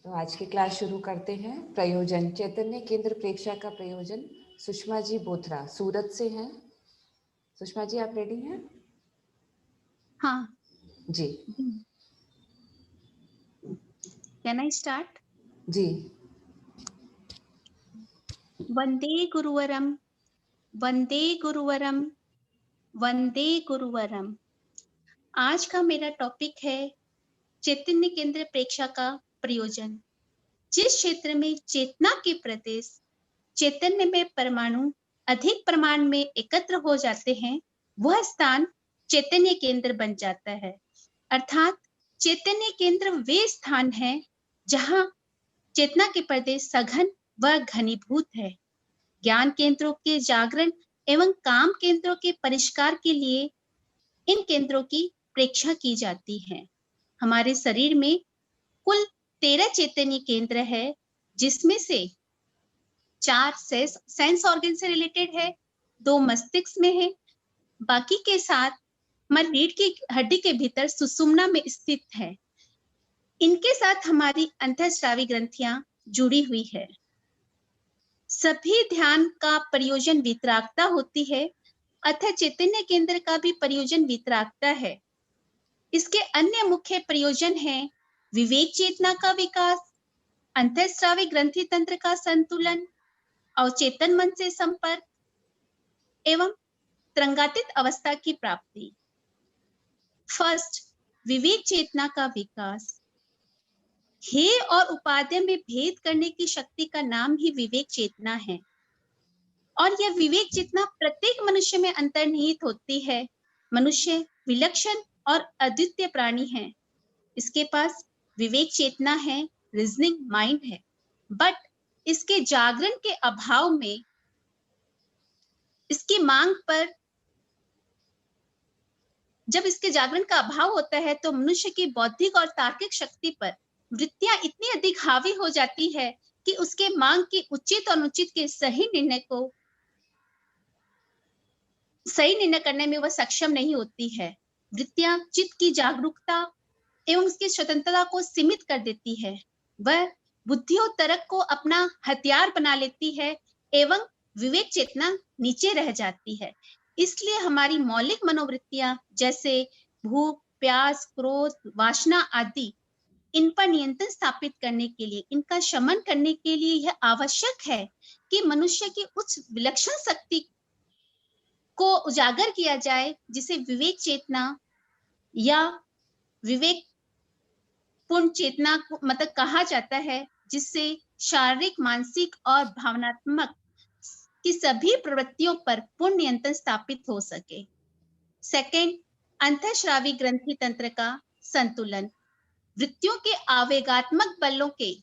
तो आज की क्लास शुरू करते हैं। प्रयोजन चैतन्य केंद्र प्रेक्षा का प्रयोजन सुषमा जी बोथरा सूरत से हैं। सुषमा जी आप रेडी हैं? हाँ जी। Can I start? जी। वंदे गुरुवरम, वंदे गुरुवरम, वंदे गुरुवरम। आज का मेरा टॉपिक है चैतन्य केंद्र प्रेक्षा का प्रयोजन। जिस क्षेत्र में चेतना के प्रदेश चैतन्य में परमाणु अधिक प्रमाण में एकत्र हो जाते हैं, वह स्थान चैतन्य केंद्र बन जाता है। अर्थात चैतन्य केंद्र वे स्थान है जहां चेतना के प्रदेश सघन व घनीभूत है। ज्ञान केंद्रों के जागरण एवं काम केंद्रों के परिष्कार के लिए इन केंद्रों की प्रेक्षा की जाती है। हमारे शरीर में कुल 13 चैतन्य केंद्र है, जिसमें से 4 सेंस ऑर्गन से रिलेटेड है, 2 मस्तिष्क में है, बाकी के 7 हमारी रीढ़ की हड्डी के भीतर सुषुम्ना में स्थित है। इनके साथ हमारी अंतःस्रावी ग्रंथियां जुड़ी हुई है। सभी ध्यान का प्रयोजन वितरागता होती है, अतः चैतन्य केंद्र का भी प्रयोजन वितरागता है। इसके अन्य मुख्य प्रयोजन हैं विवेक चेतना का विकास, अंतःस्रावी ग्रंथि तंत्र का संतुलन, अवचेतन मन से संपर्क एवं तरंगातीत अवस्था की प्राप्ति। फर्स्ट, विवेक चेतना का विकास। हे और उपादेय में भेद करने की शक्ति का नाम ही विवेक चेतना है, और यह विवेक चेतना प्रत्येक मनुष्य में अंतर्निहित होती है। मनुष्य विलक्षण और अद्वितीय प्राणी है। इसके पास विवेक चेतना है, रीजनिंग माइंड है, बट इसके जागरण के अभाव में, इसकी मांग पर, जब इसके जागरण का अभाव होता है तो मनुष्य की बौद्धिक और तार्किक शक्ति पर वृत्तियां इतनी अधिक हावी हो जाती है कि उसके मांग की उचित और अनुचित के सही निर्णय करने में वह सक्षम नहीं होती है। वृत्तियां चित्त की जागरूकता एवं उसकी स्वतंत्रता को सीमित कर देती है। वह बुद्धि और तर्क को अपना हथियार बना लेती है एवं विवेक चेतना नीचे रह जाती है। इसलिए हमारी मौलिक मनोवृत्तियां जैसे भूख, प्यास, क्रोध, वासना आदि, इन पर नियंत्रण स्थापित करने के लिए, इनका शमन करने के लिए यह आवश्यक है कि मनुष्य की उच्च विलक्षण शक्ति को उजागर किया जाए, जिसे विवेक चेतना या विवेक पूर्ण चेतना को मतलब कहा जाता है, जिससे शारीरिक, मानसिक और भावनात्मक की सभी प्रवृत्तियों पर पूर्ण नियंत्रण स्थापित हो सके। सेकंड, अंतःस्रावी ग्रंथि तंत्र का संतुलन। वृत्तियों के आवेगात्मक बलों के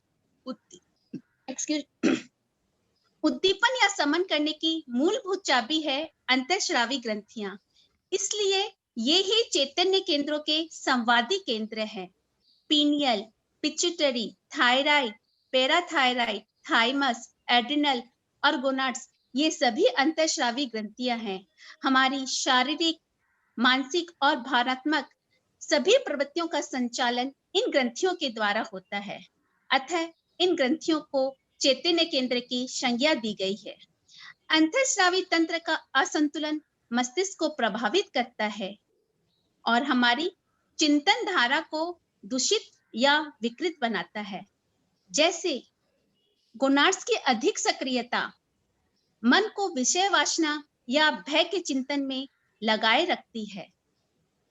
उद्दीपन या समन करने की मूलभूत चाबी है अंतःस्रावी ग्रंथियां। इसलिए ये ही चैतन्य केंद्रों के संवादी केंद्र हैं। Pineal, pituitary, thyroid, parathyroid, thymus, adrenal और गोनाड्स, ये सभी अंतःस्रावी ग्रंथियां हैं। हमारी शारीरिक, मानसिक और भावनात्मक सभी प्रवृत्तियों का संचालन इन ग्रंथियों के द्वारा होता है। अतः इन ग्रंथियों को चैतन्य केंद्र की संज्ञा दी गई है। अंतःस्रावी तंत्र का असंतुलन मस्तिष्क को प्रभावित करता है और हमारी चिंतन धारा को दूषित या विकृत बनाता है। जैसे गोनाड्स की अधिक सक्रियता मन को विषय वासना या भय के चिंतन में लगाए रखती है,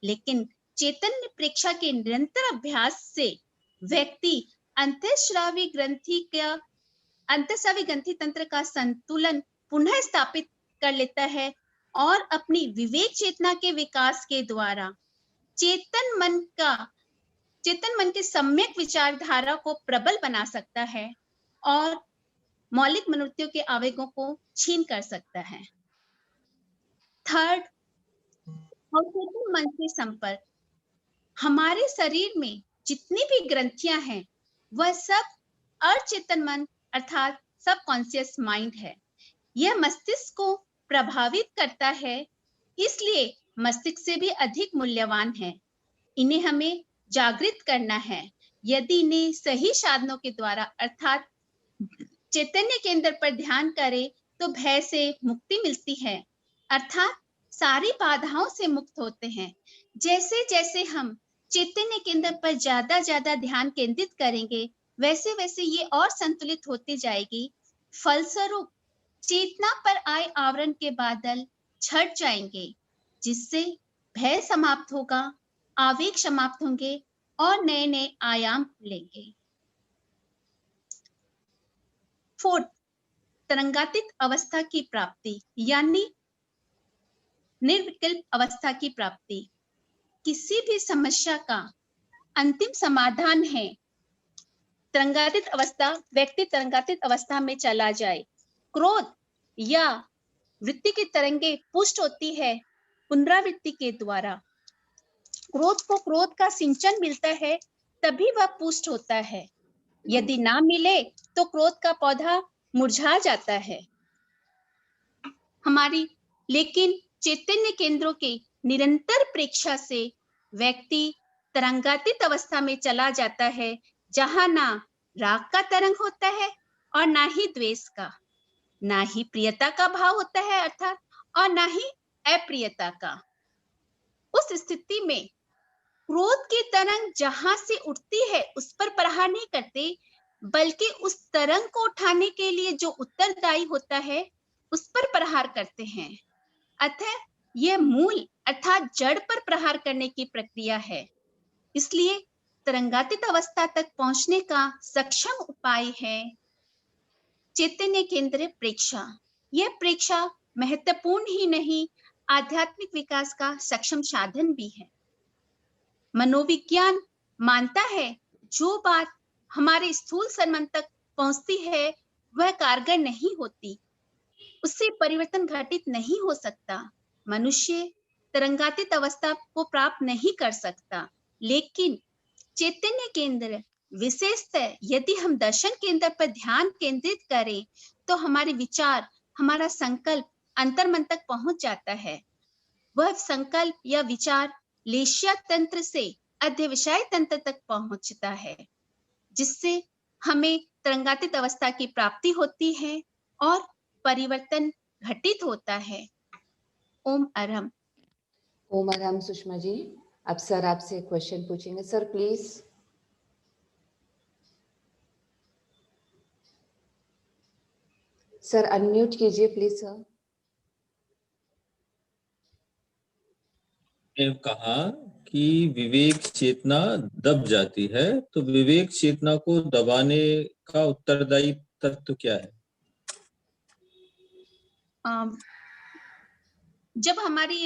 लेकिन चैतन्य प्रेक्षा के निरंतर अभ्यास से व्यक्ति अंतःस्रावी ग्रंथि तंत्र का संतुलन पुनः स्थापित कर लेता है और अपनी विवेक चेतना के विकास के द्वारा चेतन मन के सम्यक विचारधारा को प्रबल बना सकता है और मौलिक मनोवृत्तियों के आवेगों को छीन कर सकता है। थर्ड, अवचेतन मन से संपर्क। हमारे शरीर में जितनी भी ग्रंथियां हैं, वह सब अचेतन मन अर्थात सबकॉन्शियस माइंड है। यह मस्तिष्क को प्रभावित करता है, इसलिए मस्तिष्क से भी अधिक मूल्यवान है। इन्हें हमें जागृत करना है। यदि इन्हें सही साधनों के द्वारा अर्थात चैतन्य केंद्र पर ध्यान करें तो भय से मुक्ति मिलती है, अर्थात सारी बाधाओं से मुक्त होते हैं। जैसे जैसे हम चैतन्य केंद्र पर ज्यादा ध्यान केंद्रित करेंगे, वैसे वैसे ये और संतुलित होती जाएगी। फलस्वरूप चेतना पर आए आवरण के बादल छट जाएंगे, जिससे भय समाप्त होगा, आवेग समाप्त होंगे और नए नए आयाम लेंगे। फोर्थ, तरंगातीत अवस्था की प्राप्ति यानी निर्विकल्प अवस्था की प्राप्ति। किसी भी समस्या का अंतिम समाधान है तरंगातीत अवस्था। व्यक्ति तरंगातीत अवस्था में चला जाए। क्रोध या वृत्ति की तरंगे पुष्ट होती है पुनरावृत्ति के द्वारा। क्रोध को क्रोध का सिंचन मिलता है तभी वह पुष्ट होता है। यदि ना मिले तो क्रोध का पौधा मुरझा जाता है। हमारी लेकिन चैतन्य केंद्रों के निरंतर प्रेक्षा से व्यक्ति तरंगातीत अवस्था में चला जाता है, जहां ना राग का तरंग होता है और ना ही द्वेष का, ना ही प्रियता का भाव होता है अर्थात, और ना ही अप्रियता का। उस स्थिति में क्रोध की तरंग जहां से उठती है उस पर प्रहार नहीं करते, बल्कि उस तरंग को उठाने के लिए जो उत्तरदायी होता है उस पर प्रहार करते हैं। अतः यह मूल अर्थात जड़ पर प्रहार करने की प्रक्रिया है। इसलिए तरंगातीत अवस्था तक पहुंचने का सक्षम उपाय है चैतन्य केंद्र प्रेक्षा। यह प्रेक्षा महत्वपूर्ण ही नहीं, आध्यात्मिक विकास का सक्षम साधन भी है। मनोविज्ञान मानता है जो बात हमारे स्थूल संमन तक पहुंचती है वह कारगर नहीं होती, उससे परिवर्तन घटित नहीं हो सकता। मनुष्य तरंगातीत अवस्था को प्राप्त नहीं कर सकता, लेकिन चैतन्य केंद्र विशेषतः यदि हम दर्शन केंद्र पर ध्यान केंद्रित करें तो हमारे विचार, हमारा संकल्प अंतर्मन तक पहुंच जाता है। वह संकल्प या विचार लेशिया तंत्र से अध्यवसाय तंत्र तक पहुंचता है, जिससे हमें तरंगातीत अवस्था की प्राप्ति होती है और परिवर्तन घटित होता है। ओम अरहम। ओम अरहम। सुषमा जी, अब सर आपसे क्वेश्चन पूछेंगे। Sir please. सर अनम्यूट कीजिए प्लीज सर। ने कहा कि विवेक चेतना दब जाती है, तो विवेक चेतना को दबाने का उत्तरदायी तत्व क्या है? जब हमारी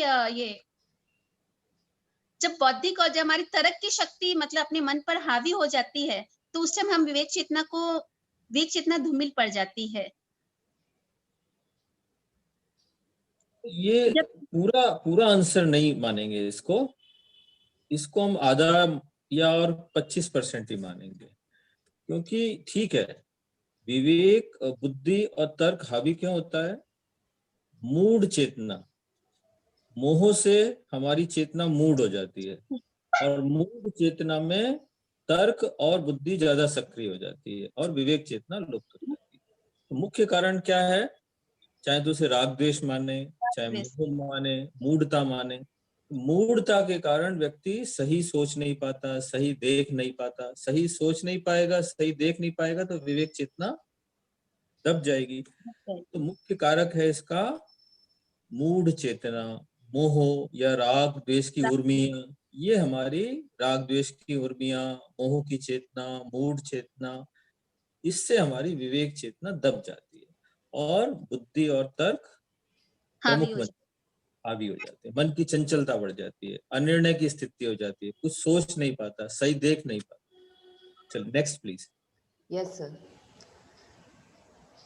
जब बौद्धिक और जब हमारी तर्क की शक्ति मतलब अपने मन पर हावी हो जाती है तो उस समय हम विवेक चेतना धूमिल पड़ जाती है। ये पूरा आंसर नहीं मानेंगे इसको हम आधा या और 25% ही मानेंगे, क्योंकि ठीक है, विवेक, बुद्धि और तर्क हावी क्यों होता है? मूढ़ चेतना, मोह से हमारी चेतना मूढ़ हो जाती है और मूढ़ चेतना में तर्क और बुद्धि ज्यादा सक्रिय हो जाती है और विवेक चेतना लुप्त हो जाती है। तो मुख्य कारण क्या है? चाहे तो उसे राग द्वेष माने, चाहे मोह माने, मूढ़ता माने, मूढ़ता के कारण व्यक्ति सही सोच नहीं पाता, सही देख नहीं पाता। सही सोच नहीं पाएगा, सही देख नहीं पाएगा तो विवेक चेतना दब जाएगी। तो मुख्य कारक है इसका मूढ़ चेतना, मोह या राग द्वेष की उर्मियां। ये हमारी राग द्वेष की उर्मियां, मोह की चेतना, मूढ़ चेतना, इससे हमारी विवेक चेतना दब जाती है और बुद्धि और तर्क प्रमुख हावी हो जाते हैं। मन की चंचलता बढ़ जाती है, अनिर्णय की स्थिति हो जाती है, कुछ सोच नहीं पाता, सही देख नहीं पाता। चलो next please. Yes sir.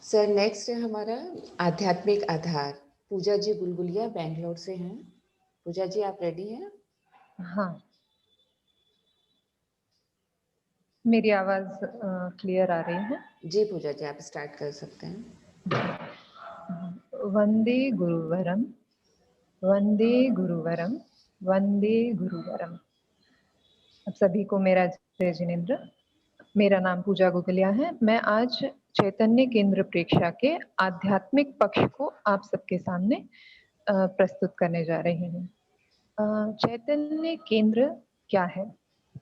Sir next है हमारा आध्यात्मिक आधार। पूजा जी बुलबुलिया बेंगलोर से हैं। पूजा जी आप रेडी हैं? हाँ, मेरी आवाज क्लियर आ रही है? जी पूजा जी आप स्टार्ट कर सकते हैं। वंदे गुरुवरम, वंदे गुरुवरम, वंदे गुरुवरम। अब सभी को मेरा जय जिनेंद्र। मेरा नाम पूजा गुगलिया है। मैं आज चैतन्य केंद्र प्रेक्षा के आध्यात्मिक पक्ष को आप सबके सामने प्रस्तुत करने जा रही हूँ। चैतन्य केंद्र क्या है?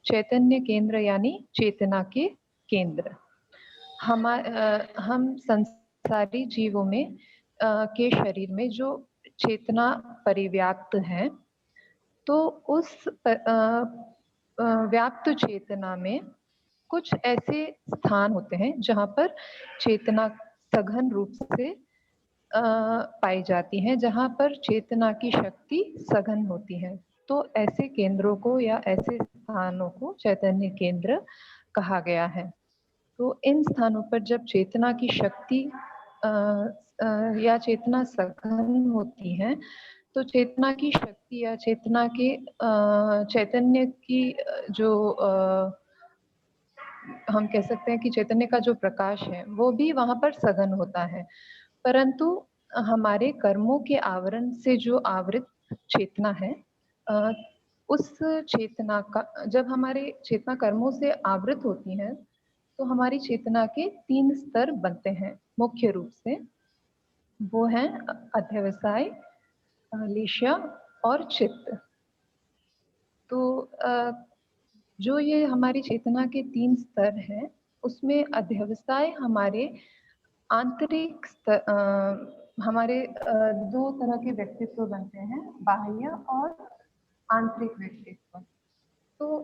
चैतन्य केंद्र यानी चेतना के केंद्र। हम संसारी जीवों में के शरीर में जो चेतना परिव्याप्त है, तो उस व्याप्त चेतना में कुछ ऐसे स्थान होते हैं जहाँ पर चेतना सघन रूप से पाई जाती है, जहाँ पर चेतना की शक्ति सघन होती है। तो ऐसे केंद्रों को या ऐसे स्थानों को चैतन्य केंद्र कहा गया है। तो इन स्थानों पर जब चेतना की शक्ति या चेतना सघन होती है, तो चेतना की शक्ति या चेतना के चैतन्य की जो हम कह सकते हैं कि चैतन्य का जो प्रकाश है वो भी वहां पर सघन होता है। परंतु हमारे कर्मों के आवरण से जो आवृत चेतना है, उस चेतना का जब हमारे चेतना कर्मों से आवृत होती है, तो हमारी चेतना के 3 स्तर बनते हैं मुख्य रूप से। वो हैं अध्यवसाय, लेशा और चित्त। तो जो ये हमारी चेतना के 3 स्तर हैं, उसमें अध्यवसाय हमारे आंतरिक हमारे 2 तरह के व्यक्तित्व बनते हैं, बाह्य और आंतरिक व्यक्तित्व। तो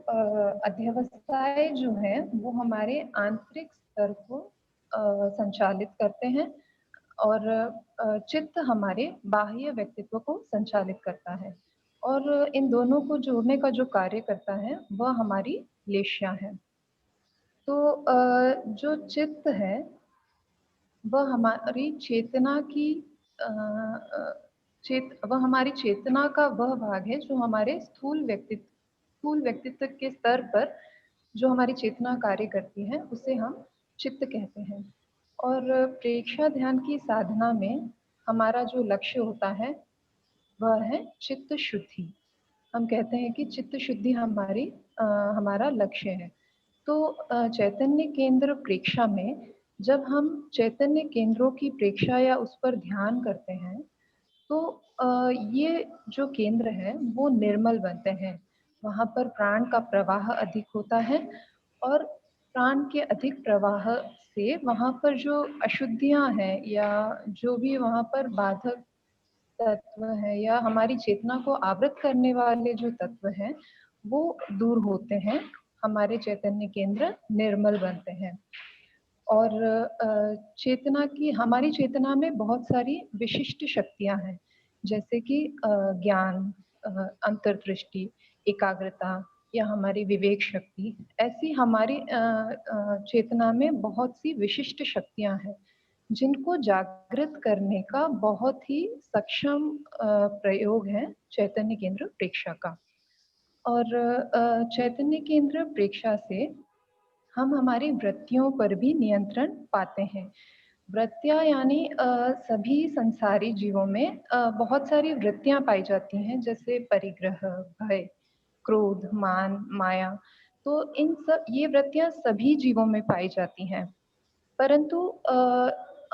अध्यवसाय जो है वो हमारे आंतरिक स्तर को संचालित करते हैं, और चित्त हमारे बाह्य व्यक्तित्व को संचालित करता है। और इन दोनों को जोड़ने का जो कार्य करता है वह हमारी लेशा है। तो जो चित्त है वह हमारी चेतना की वह हमारी चेतना का वह भाग है जो हमारे स्थूल व्यक्तित्व के स्तर पर जो हमारी चेतना कार्य करती है, उसे हम चित्त कहते हैं। और प्रेक्षा ध्यान की साधना में हमारा जो लक्ष्य होता है वह है चित्त शुद्धि। हम कहते हैं कि चित्त शुद्धि हमारा लक्ष्य है। तो चैतन्य केंद्र प्रेक्षा में जब हम चैतन्य केंद्रों की प्रेक्षा या उस पर ध्यान करते हैं, तो ये जो केंद्र है वो निर्मल बनते हैं। वहाँ पर प्राण का प्रवाह अधिक होता है, और प्राण के अधिक प्रवाह से वहाँ पर जो अशुद्धियाँ हैं या जो भी वहाँ पर बाधक तत्व है या हमारी चेतना को आवृत करने वाले जो तत्व हैं, वो दूर होते हैं। हमारे चैतन्य केंद्र निर्मल बनते हैं। और हमारी चेतना में बहुत सारी विशिष्ट शक्तियां हैं, जैसे कि ज्ञान, अंतर्दृष्टि, एकाग्रता या हमारी विवेक शक्ति। ऐसी हमारी चेतना में बहुत सी विशिष्ट शक्तियां हैं जिनको जागृत करने का बहुत ही सक्षम प्रयोग है चैतन्य केंद्र प्रेक्षा का। और चैतन्य केंद्र प्रेक्षा से हम हमारी वृत्तियों पर भी नियंत्रण पाते हैं। वृत्तियाँ यानी सभी संसारी जीवों में बहुत सारी वृत्तियाँ पाई जाती हैं, जैसे परिग्रह, भय, क्रोध, मान, माया। तो ये वृत्तियाँ सभी जीवों में पाई जाती हैं। परंतु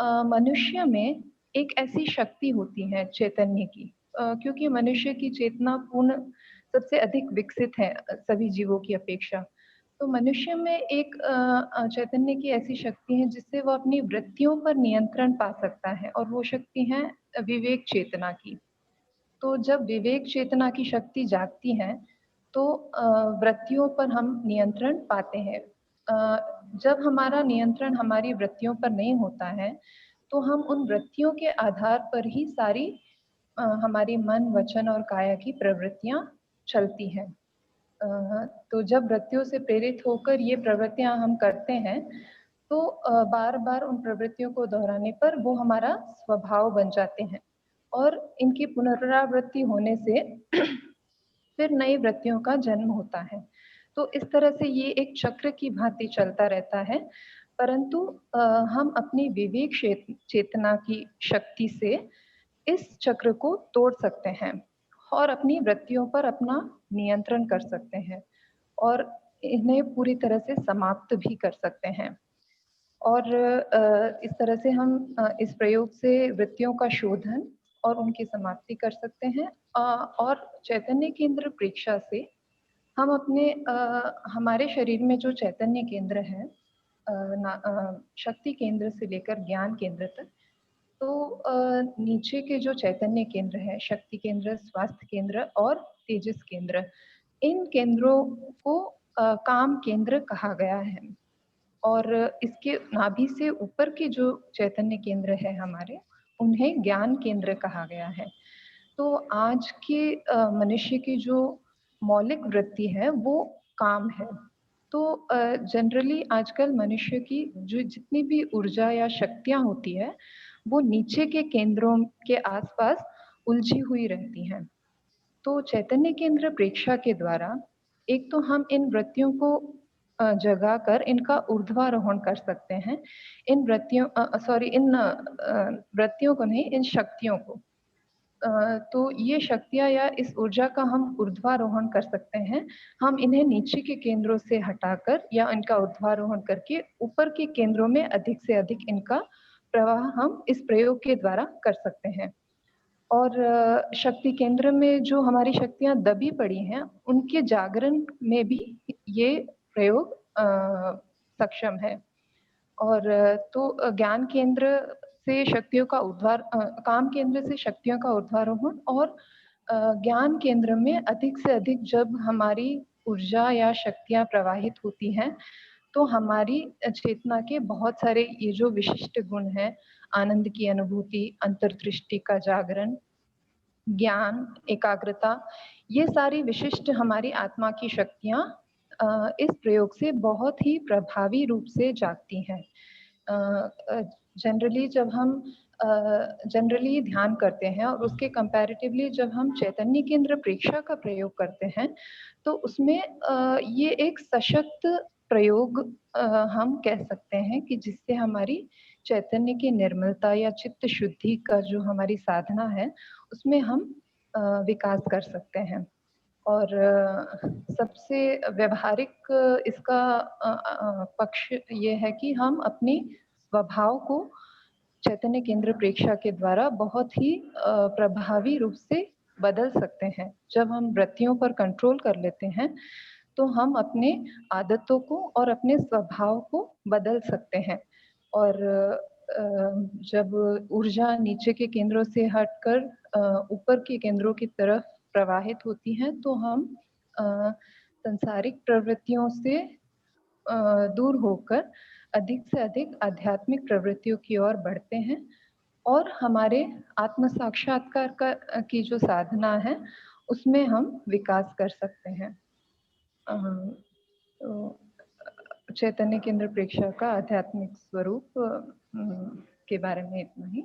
मनुष्य में एक ऐसी शक्ति होती है चैतन्य की, क्योंकि मनुष्य की चेतना पूर्ण सबसे अधिक विकसित है सभी जीवों की अपेक्षा। तो मनुष्य में एक चैतन्य की ऐसी शक्ति है जिससे वो अपनी वृत्तियों पर नियंत्रण पा सकता है, और वो शक्ति है विवेक चेतना की। तो जब विवेक चेतना की शक्ति जागती है, तो वृत्तियों पर हम नियंत्रण पाते हैं। जब हमारा नियंत्रण हमारी वृत्तियों पर नहीं होता है, तो हम उन वृत्तियों के आधार पर ही सारी हमारी मन, वचन और काया की प्रवृत्तियां चलती हैं। तो जब वृत्तियों से प्रेरित होकर ये प्रवृत्तियां हम करते हैं, तो बार बार उन प्रवृत्तियों को दोहराने पर वो हमारा स्वभाव बन जाते हैं, और इनकी पुनरावृत्ति होने से फिर नई वृत्तियों का जन्म होता है। तो इस तरह से ये एक चक्र की भांति चलता रहता है। परंतु हम अपनी विवेक चेतना की शक्ति से इस चक्र को तोड़ सकते हैं और अपनी वृत्तियों पर अपना नियंत्रण कर सकते हैं। और इन्हें पूरी तरह से समाप्त भी कर सकते हैं। और इस तरह से हम इस प्रयोग से वृत्तियों का शोधन और उनकी समाप्ति कर सकते हैं। और चैतन्य केंद्र प्रेक्षा से हम अपने हमारे शरीर में जो चैतन्य केंद्र है, शक्ति केंद्र से लेकर ज्ञान केंद्र तक, तो नीचे के जो चैतन्य केंद्र है, शक्ति केंद्र, स्वास्थ्य केंद्र और तेजस केंद्र, इन केंद्रों को काम केंद्र कहा गया है। और इसके नाभि से ऊपर के जो चैतन्य केंद्र है हमारे, उन्हें ज्ञान केंद्र कहा गया है। तो आज के मनुष्य की जो मौलिक वृत्ति है वो काम है। तो जनरली आजकल मनुष्य की जो जितनी भी ऊर्जा या शक्तियां होती है वो नीचे के केंद्रों के आसपास उलझी हुई रहती हैं। तो चैतन्य केंद्र प्रेक्षा के द्वारा एक तो हम इन वृत्तियों को जगा कर इनका ऊर्ध्वारोहण कर सकते हैं। इन वृत्तियों को नहीं, इन शक्तियों को। तो ये शक्तियां या इस ऊर्जा का हम ऊर्ध्वारोहण कर सकते हैं। हम इन्हें नीचे के केंद्रों से हटाकर या इनका ऊर्ध्वारोहण करके ऊपर के केंद्रों में अधिक से अधिक इनका प्रवाह हम इस प्रयोग के द्वारा कर सकते हैं। और शक्ति केंद्र में जो हमारी शक्तियां दबी पड़ी हैं, उनके जागरण में भी ये प्रयोग सक्षम है। और तो ज्ञान केंद्र से शक्तियों का काम केंद्र से शक्तियों का ऊर्ध्वारोहण, और ज्ञान केंद्र में अधिक से अधिक जब हमारी ऊर्जा या शक्तियां प्रवाहित होती हैं तो हमारी चेतना के बहुत सारे ये जो विशिष्ट गुण हैं, आनंद की अनुभूति, अंतर्दृष्टि का जागरण, ज्ञान, एकाग्रता, ये सारी विशिष्ट हमारी आत्मा की शक्तियां इस प्रयोग से बहुत ही प्रभावी रूप से जागती हैं। जनरली जब हम जनरली ध्यान करते हैं और उसके कंपैरेटिवली जब हम चैतन्य केंद्र प्रेक्षा का प्रयोग करते हैं तो उसमें ये एक सशक्त प्रयोग हम कह सकते हैं कि जिससे हमारी चैतन्य की निर्मलता या चित्त शुद्धि का जो हमारी साधना है उसमें हम विकास कर सकते हैं। और सबसे व्यवहारिक इसका पक्ष ये है कि हम अपने स्वभाव को चैतन्य केंद्र प्रेक्षा के द्वारा बहुत ही प्रभावी रूप से बदल सकते हैं। जब हम वृत्तियों पर कंट्रोल कर लेते हैं तो हम अपने आदतों को और अपने स्वभाव को बदल सकते हैं। और जब ऊर्जा नीचे के केंद्रों से हटकर ऊपर के केंद्रों की तरफ प्रवाहित होती हैं तो हम सांसारिक प्रवृत्तियों से दूर होकर अधिक से अधिक आध्यात्मिक प्रवृत्तियों की ओर बढ़ते हैं और हमारे आत्म साक्षात्कार की जो साधना है उसमें हम विकास कर सकते हैं। तो चैतन्य केंद्र प्रेक्षा का आध्यात्मिक स्वरूप के बारे में इतना ही।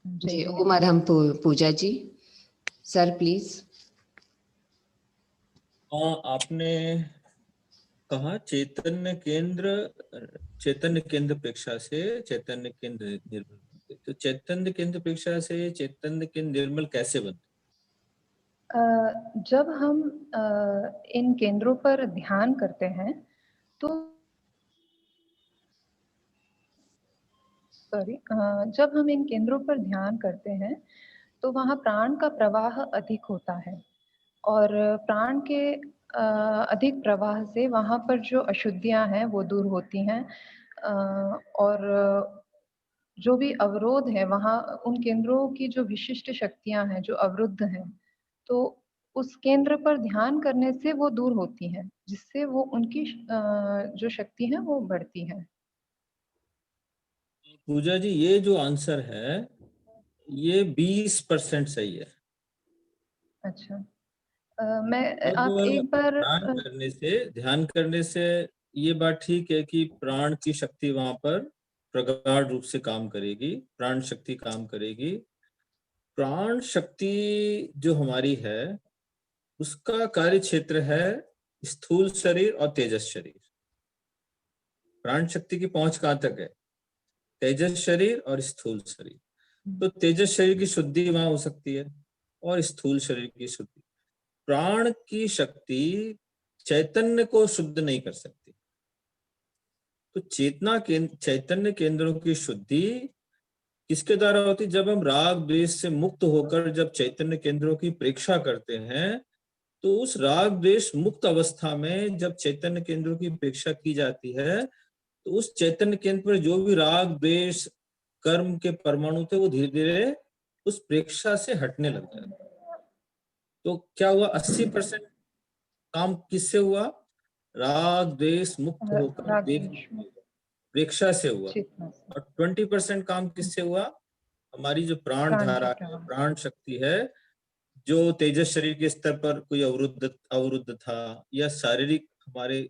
जी, उमर हम पूजा जी, सर प्लीज। आपने कहा चैतन्य केंद्र प्रेक्षा से चैतन्य केंद्र निर्मल, तो चैतन्य केंद्र प्रेक्षा से चैतन्य केंद्र निर्मल कैसे बनते? जब हम इन केंद्रों पर ध्यान करते हैं तो जब हम इन केंद्रों पर ध्यान करते हैं तो वहाँ प्राण का प्रवाह अधिक होता है और प्राण के अधिक प्रवाह से वहाँ पर जो अशुद्धियाँ हैं वो दूर होती हैं और जो भी अवरोध है वहाँ उन केंद्रों की जो विशिष्ट शक्तियाँ हैं जो अवरुद्ध हैं तो उस केंद्र पर ध्यान करने से वो दूर होती हैं, जिससे वो उनकी जो शक्ति है वो बढ़ती है। पूजा जी, ये जो आंसर है ये 20% सही है। अच्छा, आप एक बार ध्यान करने से ये बात ठीक है कि प्राण की शक्ति वहां पर प्रगाढ़ रूप से काम करेगी, प्राण शक्ति काम करेगी। प्राण शक्ति जो हमारी है उसका कार्य क्षेत्र है स्थूल शरीर और तेजस शरीर। प्राण शक्ति की पहुंच कहां तक है? तेजस शरीर और स्थूल शरीर। तो तेजस शरीर की शुद्धि वहां हो सकती है और स्थूल शरीर की शुद्धि। प्राण की शक्ति चैतन्य को शुद्ध नहीं कर सकती। तो चैतन्य केंद्रों की शुद्धि किसके द्वारा होती? जब हम राग द्वेष से मुक्त होकर जब चैतन्य केंद्रों की प्रेक्षा करते हैं, तो उस राग द्वेष मुक्त अवस्था में जब चैतन्य केंद्रों की प्रेक्षा की जाती है, तो उस चैतन्य केंद्र पर जो भी राग द्वेष कर्म के परमाणु थे वो धीरे धीरे उस प्रेक्षा से हटने लग जाते। तो क्या हुआ? 80% काम किससे हुआ? राग द्वेष मुक्त होकर प्रेक्षा से हुआ। और 20% काम किससे हुआ? हमारी जो प्राण धारा है, प्राण शक्ति है, जो तेजस शरीर के स्तर पर कोई अवरुद्ध था, या शारीरिक हमारे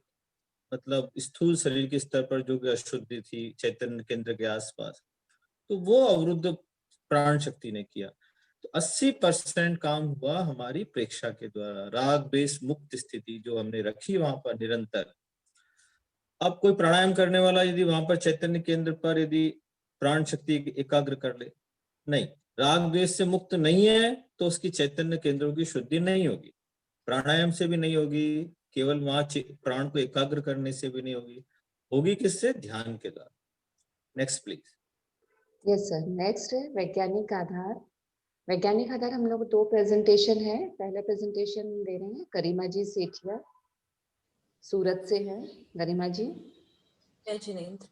मतलब स्थूल शरीर के स्तर पर जो अशुद्धि थी चैतन्य केंद्र के आसपास, तो वो अवरुद्ध प्राण शक्ति ने किया। तो 80% काम हुआ हमारी प्रेक्षा के द्वारा, राग द्वेष मुक्त स्थिति जो हमने रखी वहां पर निरंतर। अब कोई प्राणायाम करने वाला यदि वहां पर चैतन्य केंद्र पर यदि प्राण शक्ति एकाग्र कर ले, नहीं, राग द्वेष से मुक्त नहीं है, तो उसकी चैतन्य केंद्रों की शुद्धि नहीं होगी, प्राणायाम से भी नहीं होगी, केवल वहां प्राण को एकाग्र करने से भी नहीं होगी। होगी किससे? ध्यान के द्वारा। Next please. Yes sir, next है वैज्ञानिक आधार। वैज्ञानिक आधार हम लोग 2 प्रेजेंटेशन है। पहले प्रेजेंटेशन दे रहे हैं गरिमा जी सेठिया, सूरत से है। गरिमा जी। जय जिनेंद्र।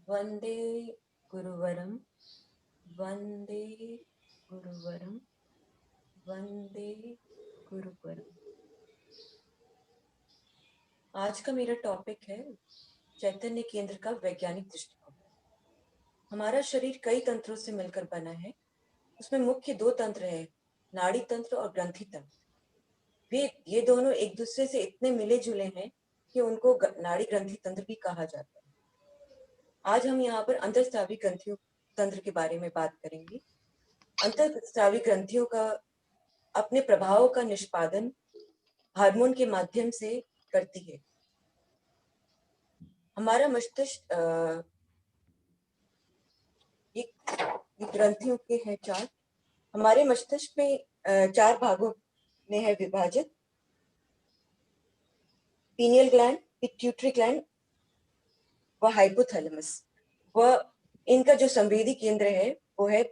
वंदे गुरुवरम, वंदे गुरुवरम, वंदे गुरुवरम। आज का मेरा टॉपिक है चैतन्य केंद्र का वैज्ञानिक दृष्टिकोण। हमारा शरीर कई तंत्रों से मिलकर बना है। उसमें मुख्य 2 तंत्र है, नाड़ी तंत्र और ग्रंथि तंत्र। ये दोनों एक दूसरे से इतने मिले जुले हैं कि उनको नाड़ी ग्रंथि तंत्र भी कहा जाता है। आज हम यहाँ पर अंतःस्रावी ग्रंथियों तंत्र के बारे में बात करेंगे। अंतःस्रावी ग्रंथियों का अपने प्रभाव का निष्पादन हार्मोन के माध्यम से करती है। हमारा मस्तिष्क ये ग्रंथियों के हैं 4। हमारे मस्तिष्क में 4 भागों में है विभाजित। पीनियल ग्लैंड, पिट्यूटरी ग्लैंड व हाइपोथैलेमस। वह इनका जो संवेदी केंद्र है वो है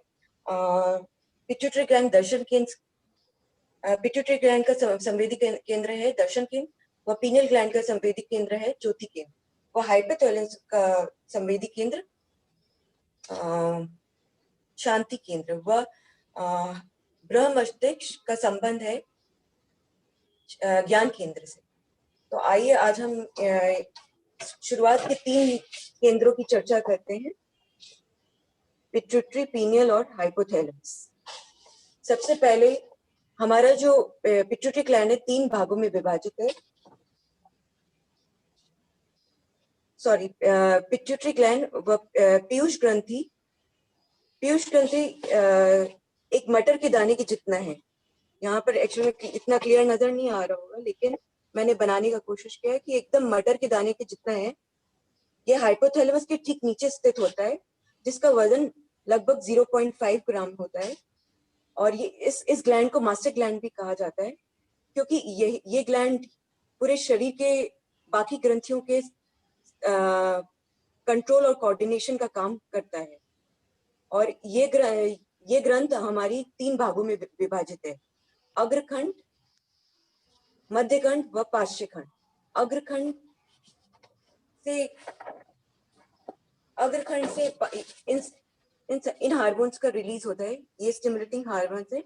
पिट्यूटरी ग्लैंड दर्शन केंद्र। पिट्यूटरी ग्लैंड का संवेदी केंद्र है दर्शन केंद्र, व पीनियल ग्लैंड का संवेदी केंद्र है ज्योति केंद्र, व हाइपोथैलेमस का संवेदी केंद्र शांति केंद्र, व ब्रह्म मस्तिष्क का संबंध है ज्ञान केंद्र से। तो आइए आज हम शुरुआत के 3 केंद्रों की चर्चा करते हैं, पिट्यूटरी, पीनियल और हाइपोथैलेमस। सबसे पहले हमारा जो पिट्यूटरी ग्लैंड है 3 भागों में विभाजित है। पिट्यूटरी ग्लैंड व पीयूष ग्रंथि एक मटर के दाने के जितना है। यहाँ पर एक्चुअली इतना क्लियर नजर नहीं आ रहा होगा, लेकिन मैंने बनाने का कोशिश किया है कि एकदम मटर के दाने के जितना है। ये हाइपोथैलेमस के ठीक नीचे स्थित होता है, जिसका वजन लगभग 0.5 ग्राम होता है। और ये इस ग्लैंड को मास्टर ग्लैंड भी कहा जाता है, क्योंकि ये ग्लैंड पूरे शरीर के बाकी ग्रंथियों के कंट्रोल और कोऑर्डिनेशन का काम करता है। और ये ग्रंथ हमारी 3 भागों में विभाजित है, अग्रखंड, मध्यखंड व पार्श्वखंड। अग्रखंड से इन हार्मोन्स का रिलीज होता है। ये स्टिमुलेटिंग हार्मोन्स है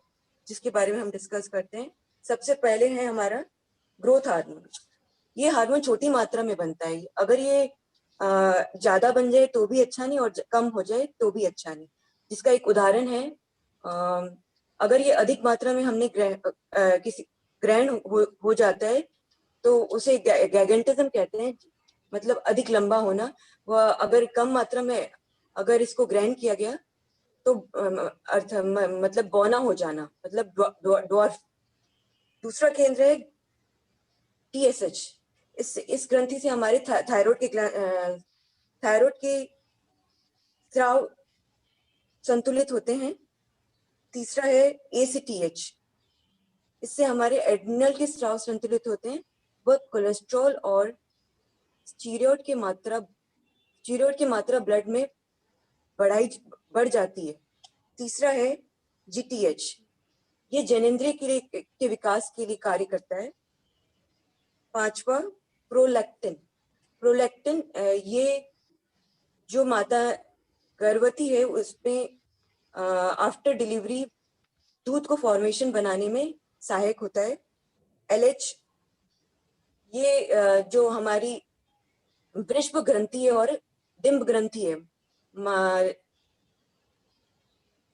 जिसके बारे में हम डिस्कस करते हैं। सबसे पहले है हमारा ग्रोथ हार्मोन। ये हार्मोन छोटी मात्रा में बनता है। अगर ये ज्यादा बन जाए तो भी अच्छा नहीं, और कम हो जाए तो भी अच्छा नहीं। जिसका एक उदाहरण है, अगर ये अधिक मात्रा में हमने किसी ग्रहण हो जाता है तो उसे गैगेंटिज्म कहते हैं, मतलब अधिक लंबा होना। वह अगर कम मात्रा में अगर इसको ग्रहण किया गया तो मतलब बौना हो जाना, मतलब ड्वार्फ। दूसरा केंद्र है TSH। इस ग्रंथि से हमारे थायराइड के स्राव संतुलित होते हैं। तीसरा है ACTH। इससे हमारे एड्रिनल के स्राव संतुलित होते हैं। वह कोलेस्ट्रॉल और स्टीरॉयड की मात्रा ब्लड में बढ़ जाती है। तीसरा है GTH, ये जनेंद्रिय के विकास के लिए कार्य करता है। पांचवा प्रोलैक्टिन, ये जो माता गर्भवती है उसमें आफ्टर डिलीवरी दूध को फॉर्मेशन बनाने में सहायक होता है। LH, ये जो हमारी वृषभ ग्रंथि है और डिंब ग्रंथि है,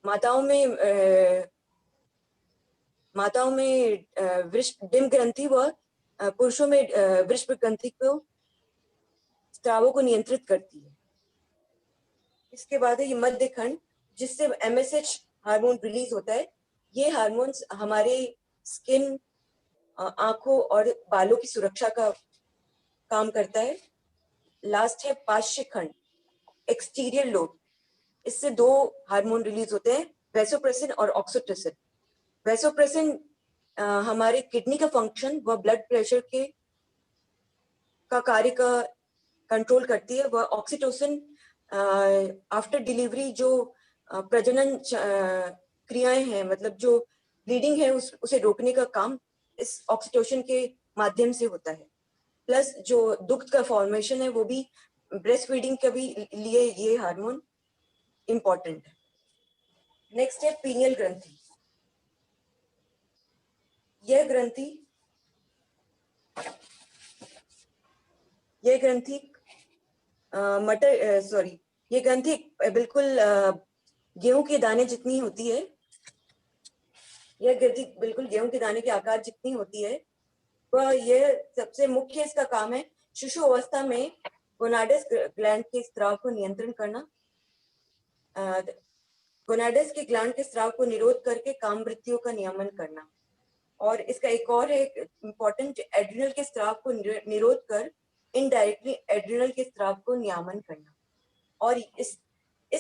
माताओं में डिंब ग्रंथि व पुरुषों में वृषभ ग्रंथि को स्रावों को नियंत्रित करती है। इसके बाद है ये मध्य खंड, जिससे MSH हार्मोन रिलीज होता है। ये हार्मोन्स हमारे स्किन, आंखों और बालों की सुरक्षा का काम करता है। लास्ट है पार्श्व खंड, एक्सटीरियर लोब, इससे 2 हार्मोन रिलीज होते हैं, वैसोप्रेसिन और ऑक्सीटोसिन। वैसोप्रेसिन हमारे किडनी का फंक्शन व ब्लड प्रेशर का कार्य का कंट्रोल करती है। वह ऑक्सीटोसिन आफ्टर डिलीवरी जो प्रजनन क्रियाएं हैं, मतलब जो ब्लीडिंग है उसे रोकने का काम इस ऑक्सीटोसिन के माध्यम से होता है। प्लस जो दुग्ध का फॉर्मेशन है वो भी ब्रेस्ट फीडिंग के भी लिए ये हार्मोन इंपॉर्टेंट है। नेक्स्ट है पीनियल ग्रंथि। यह ग्रंथि बिल्कुल गेहूं के दाने जितनी होती है। यह ग्रंथि बिल्कुल गेहूं के दाने के आकार जितनी होती है। वह यह सबसे मुख्य इसका काम है शिशु अवस्था में गोनाडस ग्लैंड के स्राव को नियंत्रण करना, गोनाडस के ग्लैंड के स्राव को निरोध करके कामवृत्तियों का नियमन करना। और इसका एक और है इम्पोर्टेंट, एड्रिनल के स्राव को निरोध कर इनडायरेक्टली एड्रिनल के स्राव को नियमन करना। और इस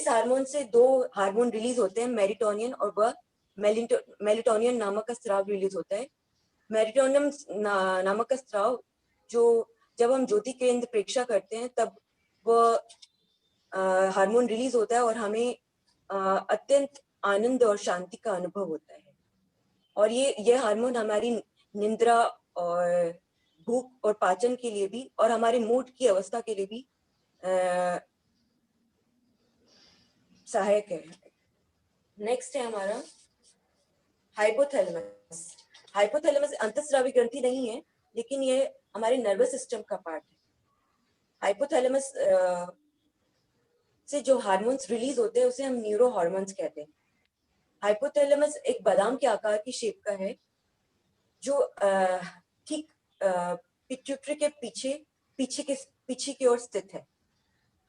हार्मोन से 2 हार्मोन रिलीज होते हैं, मेरिटोनियन और वह मेलिटोनियन नामक का स्राव रिलीज होता है। मेरिटोनियम नामक का स्राव जो जब हम ज्योति केंद्र प्रेक्षा करते हैं तब वह हार्मोन रिलीज होता है और हमें अत्यंत आनंद और शांति का अनुभव होता है। और ये हार्मोन हमारी निद्रा और भूख और पाचन के लिए भी और हमारे मूड की अवस्था के लिए भी सहायक है। नेक्स्ट है हमारा हाइपोथैलेमस। हाइपोथैलेमस अंतःस्रावी ग्रंथि नहीं है, लेकिन ये हमारे नर्वस सिस्टम का पार्ट है। हाइपोथैलेमस से जो हार्मोन्स रिलीज होते हैं उसे हम न्यूरो हार्मोन्स कहते हैं। हाइपोथैलेमस एक बादाम के आकार की शेप का है जो ठीक पिट्यूटरी के पीछे की ओर स्थित है।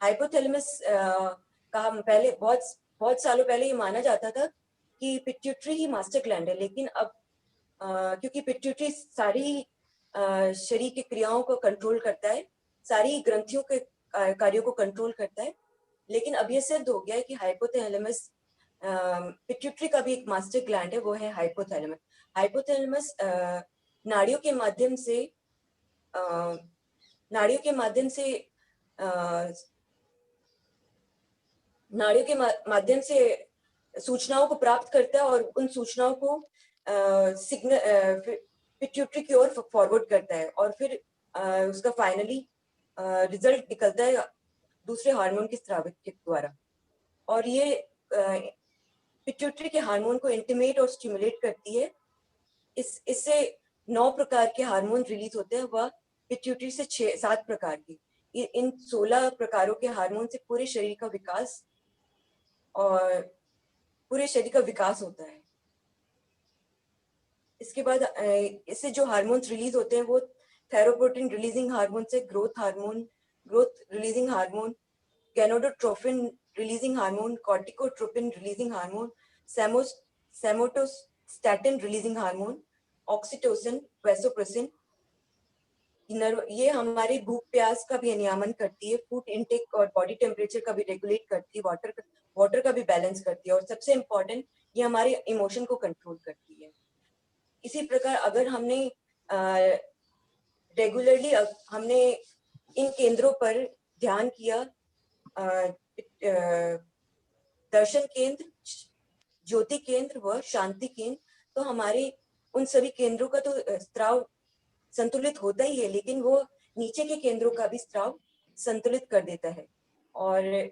हाइपोथैलेमस का पहले बहुत सालों पहले ये माना जाता था कि पिट्यूटरी ही मास्टर ग्लैंड है, लेकिन अब क्योंकि पिट्यूटरी सारी शरीर की क्रियाओं को कंट्रोल करता है, सारी ग्रंथियों के कार्यों को कंट्रोल करता है, लेकिन अब ये सिद्ध हो गया है कि हाइपोथैलेमस पिट्यूटरी का भी एक मास्टर ग्लैंड है, वो है हाइपोथैलेमस। हाइपोथैलेमस नाड़ियों के माध्यम से सूचनाओं को प्राप्त करता है और उन सूचनाओं को पिट्यूटरी की ओर फॉरवर्ड करता है और फिर उसका फाइनली रिजल्ट निकलता है दूसरे हार्मोन के स्रावित के द्वारा। और ये पिट्यूटरी के हार्मोन को इंटिमेट और स्टिमुलेट करती है। इससे 9 प्रकार के हार्मोन रिलीज होते हैं, वह पिट्यूटरी से 7 प्रकार के। इन 16 प्रकारों के हार्मोन से पूरे शरीर का विकास होता है। इसके बाद इससे जो हार्मोन्स रिलीज होते हैं वो थायरोप्रोटीन रिलीजिंग हार्मोन से growth releasing hormone, gonadotrophin releasing hormone, corticotropin releasing hormone, somatostatin releasing hormone, oxytocin, vasopressin. ये हमारी भूख प्यास का भी नियमन करती है, फूड इनटेक और बॉडी टेम्परेचर का भी रेगुलेट करती है, वाटर का भी बैलेंस करती है, और सबसे इम्पोर्टेंट ये हमारे इमोशन को कंट्रोल करती है। इसी प्रकार अगर हमने रेगुलरली हमने इन केंद्रों पर ध्यान किया, दर्शन केंद्र, ज्योति केंद्र व शांति केंद्र, तो हमारे उन सभी केंद्रों का तो स्त्राव संतुलित होता ही है, लेकिन वो नीचे के केंद्रों का भी स्त्राव संतुलित कर देता है। और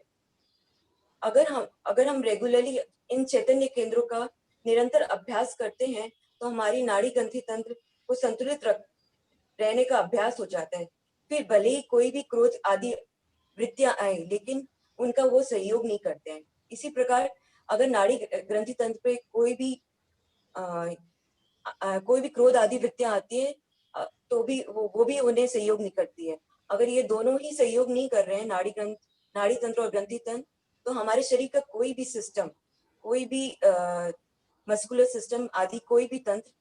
अगर हम रेगुलरली इन चैतन्य केंद्रों का निरंतर अभ्यास करते हैं तो हमारी नाड़ी ग्रंथि तंत्र को संतुलित रहने का अभ्यास हो जाता है। फिर भले ही कोई भी क्रोध आदि वृत्तियां आए, लेकिन उनका वो सहयोग नहीं करते हैं। इसी प्रकार अगर नाड़ी ग्रंथि तंत्र पे कोई भी क्रोध आदि वृत्तियां आती है तो भी वो भी उन्हें सहयोग नहीं करती है। अगर ये दोनों ही सहयोग नहीं कर रहे हैं, नाड़ी तंत्र और ग्रंथि तंत्र, तो हमारे शरीर का कोई भी सिस्टम, कोई भी मस्कुलर सिस्टम आदि कोई भी तंत्र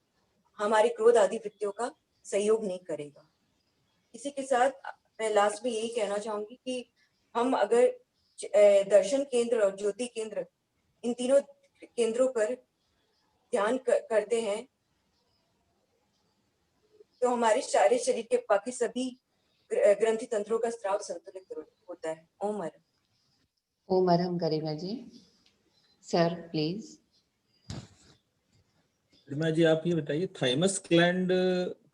हमारे क्रोध आदि वृत्तियों का सहयोग नहीं करेगा। इसी के साथ मैं लास्ट में यही कहना चाहूंगी कि हम अगर दर्शन केंद्र और ज्योति केंद्र, इन तीनों केंद्रों पर ध्यान करते हैं तो हमारे सारे शरीर के बाकी सभी ग्रंथि तंत्रों का स्त्राव संतुलित होता है। ओम हर ओम हरम गरिमा जी। Sir please. गरिमा जी आप ये बताइए, थाइमस ग्लैंड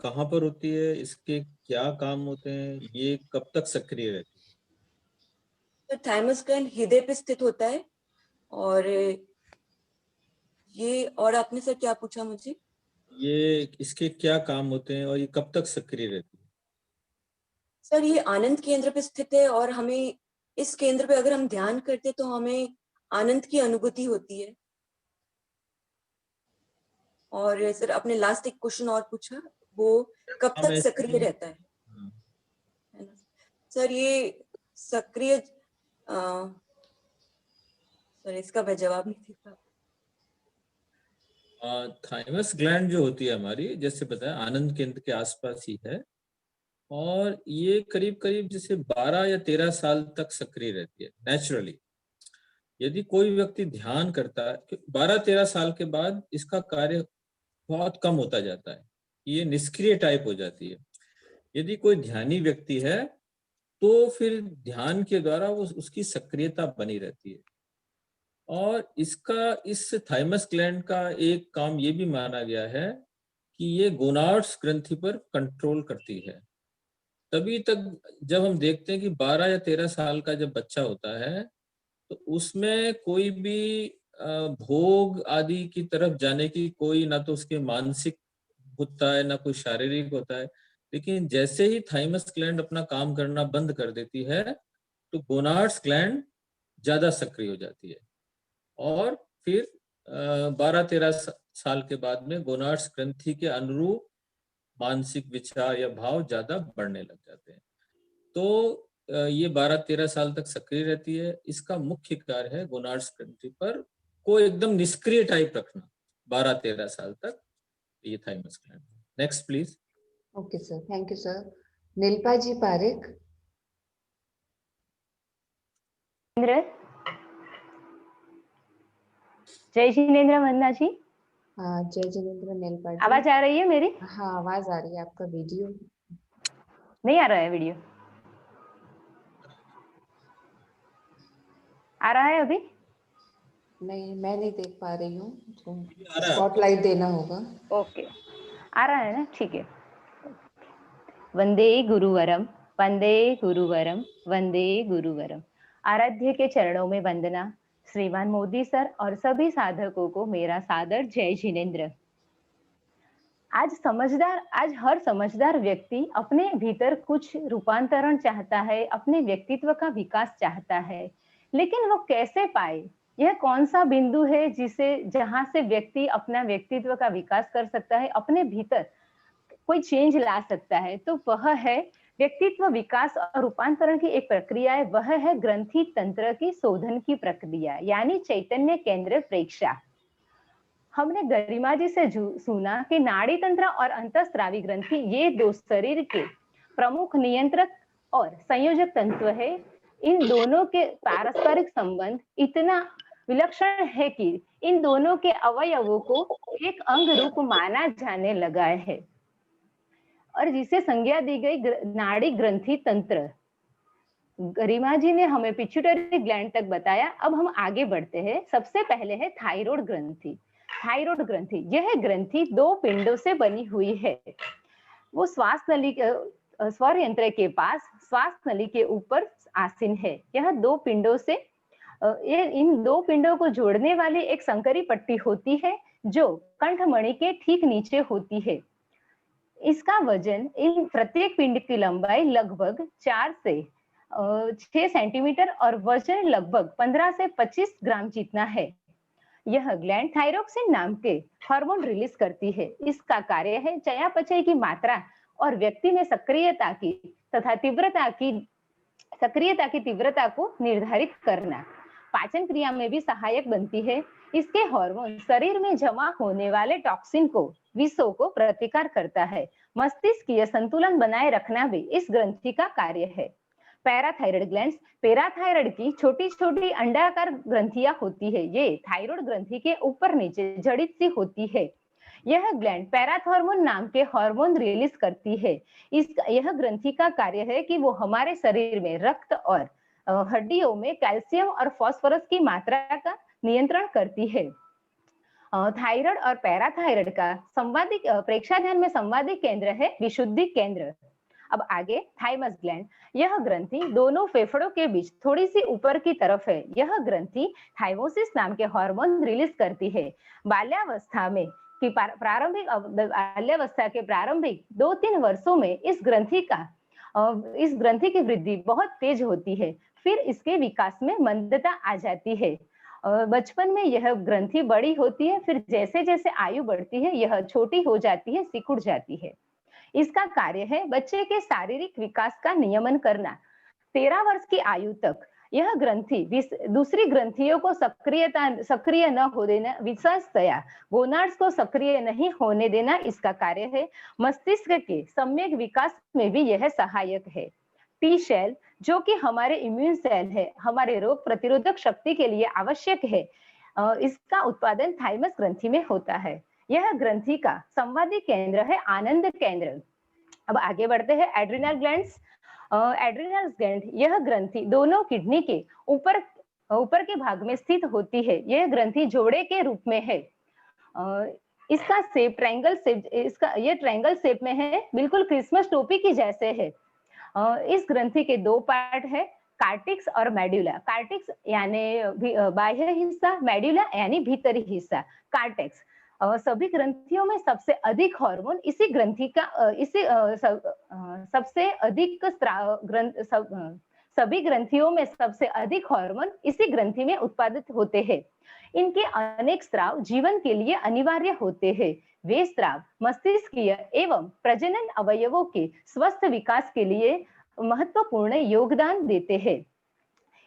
कहाँ पर होती है, इसके क्या काम होते हैं, ये कब तक सक्रिय रहती है? तो थाइमस ग्लैंड हृदय पे स्थित होता है। और ये, और आपने सर क्या पूछा मुझे? ये इसके क्या काम होते हैं और ये कब तक सक्रिय रहती है? सर ये आनंद केंद्र पे स्थित है और हमें इस केंद्र पे अगर हम ध्यान करते तो हमें आनंद की अनुभूति होती है। और सर आपने लास्ट एक क्वेश्चन और पूछा, वो कब तक सक्रिय रहता है ना? सर ये सक्रिय, सर इसका मैं जवाब नहीं दे पाता। थाइमस ग्लैंड जो होती है हमारी, जैसे बताया आनंद केंद्र के आसपास ही है, और ये करीब करीब जैसे 12 या 13 साल तक सक्रिय रहती है नेचुरली। यदि कोई व्यक्ति ध्यान करता है 12-13 साल के बाद इसका कार्य बहुत कम होता जाता है, ये निष्क्रिय टाइप हो जाती है। यदि कोई ध्यानी व्यक्ति है तो फिर ध्यान के द्वारा वो उसकी सक्रियता बनी रहती है। और इसका, इस थाइमस ग्लैंड का एक काम ये भी माना गया है कि ये गोनाड्स ग्रंथि पर कंट्रोल करती है। तभी तक जब हम देखते हैं कि 12 या 13 साल का जब बच्चा होता है तो उसमें कोई भी भोग आदि की तरफ जाने की कोई, ना तो उसके मानसिक होता है ना कोई शारीरिक होता है। लेकिन जैसे ही थाइमस ग्लैंड अपना काम करना बंद कर देती है तो गोनाड्स ग्लैंड ज्यादा सक्रिय हो जाती है, और फिर 12-13 साल के बाद में गोनाड्स ग्रंथि के अनुरूप मानसिक विचार या भाव ज्यादा बढ़ने लग जाते हैं। तो ये 12-13 साल तक सक्रिय रहती है। इसका मुख्य कार्य है गोनाड्स ग्रंथि पर को एकदम निष्क्रिय टाइप रखना 12-13 साल तक, ये thymus gland. Next please. Okay sir, thank you sir. Neelpa ji Parekh. Jai Jinendra वंदना जी। हाँ जय जिनेंद्र। नीलपा जी आवाज आ रही है मेरी? हाँ आवाज आ रही है। आपका वीडियो नहीं आ रहा है? वीडियो आ रहा है अभी? नहीं, मैं नहीं देख पा रही हूँ, स्पॉटलाइट देना होगा। ओके, आ रहा है ना? ठीक है। वंदे गुरुवरम, वंदे गुरुवरम, वंदे गुरुवरम। आराध्य के चरणों में वंदना। श्रीमान मोदी सर और सभी साधकों को मेरा सादर जय जिनेंद्र। आज हर समझदार व्यक्ति अपने भीतर कुछ रूपांतरण चाहता है, अपने व्यक्तित्व का विकास चाहता है, लेकिन वो कैसे पाए? यह कौन सा बिंदु है जहां से व्यक्ति अपना व्यक्तित्व का विकास कर सकता है, अपने भीतर कोई चेंज ला सकता है? तो वह है व्यक्तित्व विकास और रूपांतरण की एक प्रक्रिया है, वह है ग्रंथि तंत्र की शोधन की प्रक्रिया, यानी चैतन्य केंद्र प्रेक्षा। हमने गरिमा जी से सुना कि नाड़ी तंत्र और अंतःस्रावी ग्रंथि ये दो शरीर के प्रमुख नियंत्रक और संयोजक तंत्र है। इन दोनों के पारस्परिक संबंध इतना विलक्षण है कि इन दोनों के अवयवों को एक अंग रूप माना जाने लगा है। और जिसे संज्ञा दी गई नाड़ी ग्रंथि तंत्र। गरिमा जी ने हमें पिट्यूटरी ग्लैंड तक बताया। अब हम आगे बढ़ते हैं। सबसे पहले है थायराइड ग्रंथि। थायराइड ग्रंथि, यह ग्रंथि 2 पिंडों से बनी हुई है। वो श्वास नली स्वर यंत्र के पास श्वास नली के ऊपर आसीन है। यह 2 पिंडों से इन 2 पिंडों को जोड़ने वाली एक संकरी पट्टी होती है जो कंठमणि के ठीक नीचे होती है। इसका वजन, इन प्रत्येक पिंड की लंबाई लगभग 4 से 6 सेंटीमीटर और वजन लगभग 15 से 25 ग्राम जितना है। यह ग्लैंड थायरोक्सिन नाम के हार्मोन रिलीज करती है। इसका कार्य है चयापचय की मात्रा और व्यक्ति में सक्रियता की तीव्रता को निर्धारित करना। पाचन क्रिया में भी सहायक बनती है। इसके हार्मोन शरीर में जमा होने वाले टॉक्सिन को, विषों को प्रतिकार करता है। मस्तिष्कीय संतुलन बनाए रखना भी इस ग्रंथि का कार्य है। पैराथायराइड ग्लैंड्स, पैराथायराइड की छोटी छोटी अंडाकार ग्रंथियां होती है। ये थायराइड ग्रंथि के ऊपर नीचे जड़ित सी होती है। यह ग्लैंड पैराथॉर्मोन नाम के हार्मोन रिलीज करती है। यह ग्रंथि का कार्य है कि वो हमारे शरीर में रक्त और हड्डियों में कैल्शियम और फास्फोरस की मात्रा का नियंत्रण करती है। थायराइड और पैराथायराइड का संवादी प्रेक्षाध्यान में संवादी केंद्र है विशुद्धि केंद्र। अब आगे थाइमस ग्लैंड। यह ग्रंथि दोनों फेफड़ों के बीच थोड़ी सी ऊपर की तरफ है। यह ग्रंथि थाइमोसिस नाम के हार्मोन रिलीज करती है। बाल्यावस्था के प्रारंभिक 2-3 वर्षों में इस ग्रंथि की वृद्धि बहुत तेज होती है। फिर इसके विकास में मंदता आ जाती है। बचपन में यह ग्रंथि बड़ी होती है, फिर जैसे जैसे आयु बढ़ती है यह छोटी हो जाती है, सिकुड़ जाती है। इसका कार्य है बच्चे के शारीरिक विकास का नियमन करना। 13 वर्ष की आयु तक यह ग्रंथि दूसरी ग्रंथियों को सक्रिय न हो देना, विशेषतया गोनाड्स को सक्रिय नहीं होने देना इसका कार्य है। मस्तिष्क के सम्यक विकास में भी यह सहायक है। टी सेल, जो कि हमारे इम्यून सेल है, हमारे रोग प्रतिरोधक शक्ति के लिए आवश्यक है, इसका उत्पादन थाइमस ग्रंथि में होता है। यह ग्रंथि का संवादी केंद्र है आनंद केंद्र। अब आगे बढ़ते हैं एड्रिनल ग्लैंड्स। एड्रिनल ग्लैंड, यह ग्रंथि दोनों किडनी के ऊपर के भाग में स्थित होती है। यह ग्रंथि जोड़े के रूप में है। इसका शेप ट्रायंगल शेप में है, बिल्कुल क्रिसमस टोपी की जैसे है। इस ग्रंथि के 2 पार्ट है, कार्टिक्स और मेडुला। कार्टिक्स यानी बाह्य हिस्सा, मेडुला यानी भीतरी हिस्सा। कार्टेक्स, सभी ग्रंथियों में सबसे अधिक हार्मोन इसी ग्रंथि का सबसे अधिक सभी ग्रंथियों में सबसे अधिक हार्मोन इसी ग्रंथि में उत्पादित होते हैं। इनके अनेक स्राव जीवन के लिए अनिवार्य होते हैं। वे स्राव मस्तिष्कीय एवं प्रजनन अवयवों के स्वस्थ विकास के लिए महत्वपूर्ण योगदान देते हैं।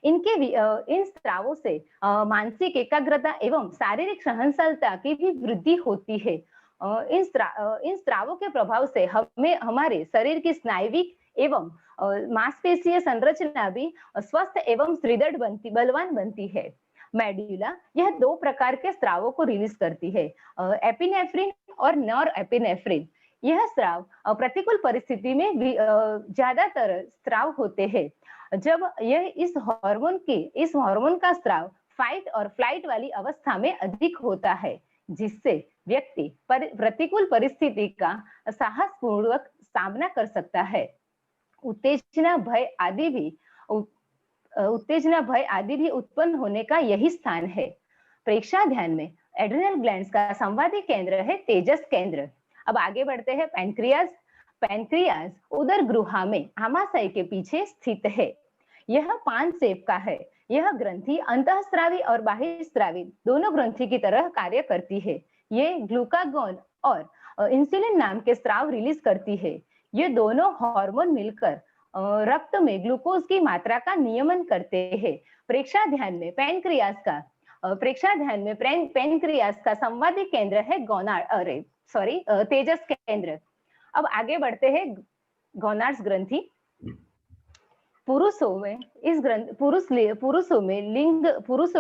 इन स्रावों से मानसिक एकाग्रता एवं शारीरिक सहनशीलता की भी वृद्धि होती है। इन स्रावों के प्रभाव से हमारे शरीर की स्नायुविक एवं मांसपेशीय संरचना भी स्वस्थ एवं सुदृढ़ बलवान बनती है। मेडुला, यह 2 प्रकार के स्रावों को रिलीज करती है, एपिनेफ्रिन और नॉरएपिनेफ्रिन। यह स्राव प्रतिकूल परिस्थिति में ज्यादातर स्राव होते हैं। जब यह इस हार्मोन का स्राव फाइट और फ्लाइट वाली अवस्था में अधिक होता है, जिससे व्यक्ति प्रतिकूल परिस्थिति का साहसपूर्वक सामना कर सकता है। उत्तेजना भय आदि भी उत्पन्न होने का यही स्थान है। प्रेक्षाध्यान में एड्रिनल ग्लैंड्स का संवादी केंद्र है तेजस केंद्र। अब आगे बढ़ते हैं पैनक्रियाज। पैनक्रियाज उदर गुहा में आमाशय के पीछे स्थित है। यह 5 शेप का है। यह ग्रंथि अंतःस्रावी और बाह्यस्रावी दोनों ग्रंथि की तरह कार्य करती है। ये ग्लूकागॉन और इंसुलिन नाम के स्राव रिलीज करती है। ये दोनों हार्मोन मिलकर रक्त में ग्लूकोज की मात्रा का नियमन करते हैं। प्रेक्षाध्यान में पैनक्रियाज का संवादी केंद्र है तेजस केंद्र। अब आगे बढ़ते हैं गोनाड्स ग्रंथि। पुरुषों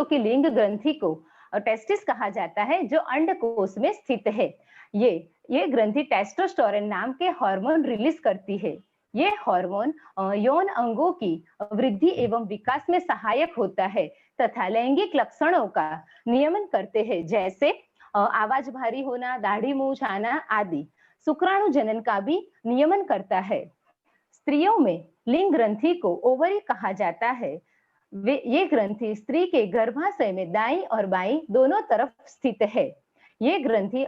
की लिंग ग्रंथि को टेस्टिस कहा जाता है, जो अंडकोश में स्थित है। ये ग्रंथि टेस्टोस्टेरोन नाम के हार्मोन रिलीज करती है। ये हार्मोन यौन अंगों की वृद्धि एवं विकास में सहायक होता है तथा लैंगिक लक्षणों का नियमन करते हैं, जैसे आवाज भारी होना, दाढ़ी मूंछ आना आदि। शुक्राणु जनन का भी नियमन करता है। स्त्रियों में लिंग ग्रंथि को ओवरी कहा जाता है। ये ग्रंथि स्त्री के गर्भाशय में दाईं और बाईं दोनों तरफ स्थित है। ये ग्रंथि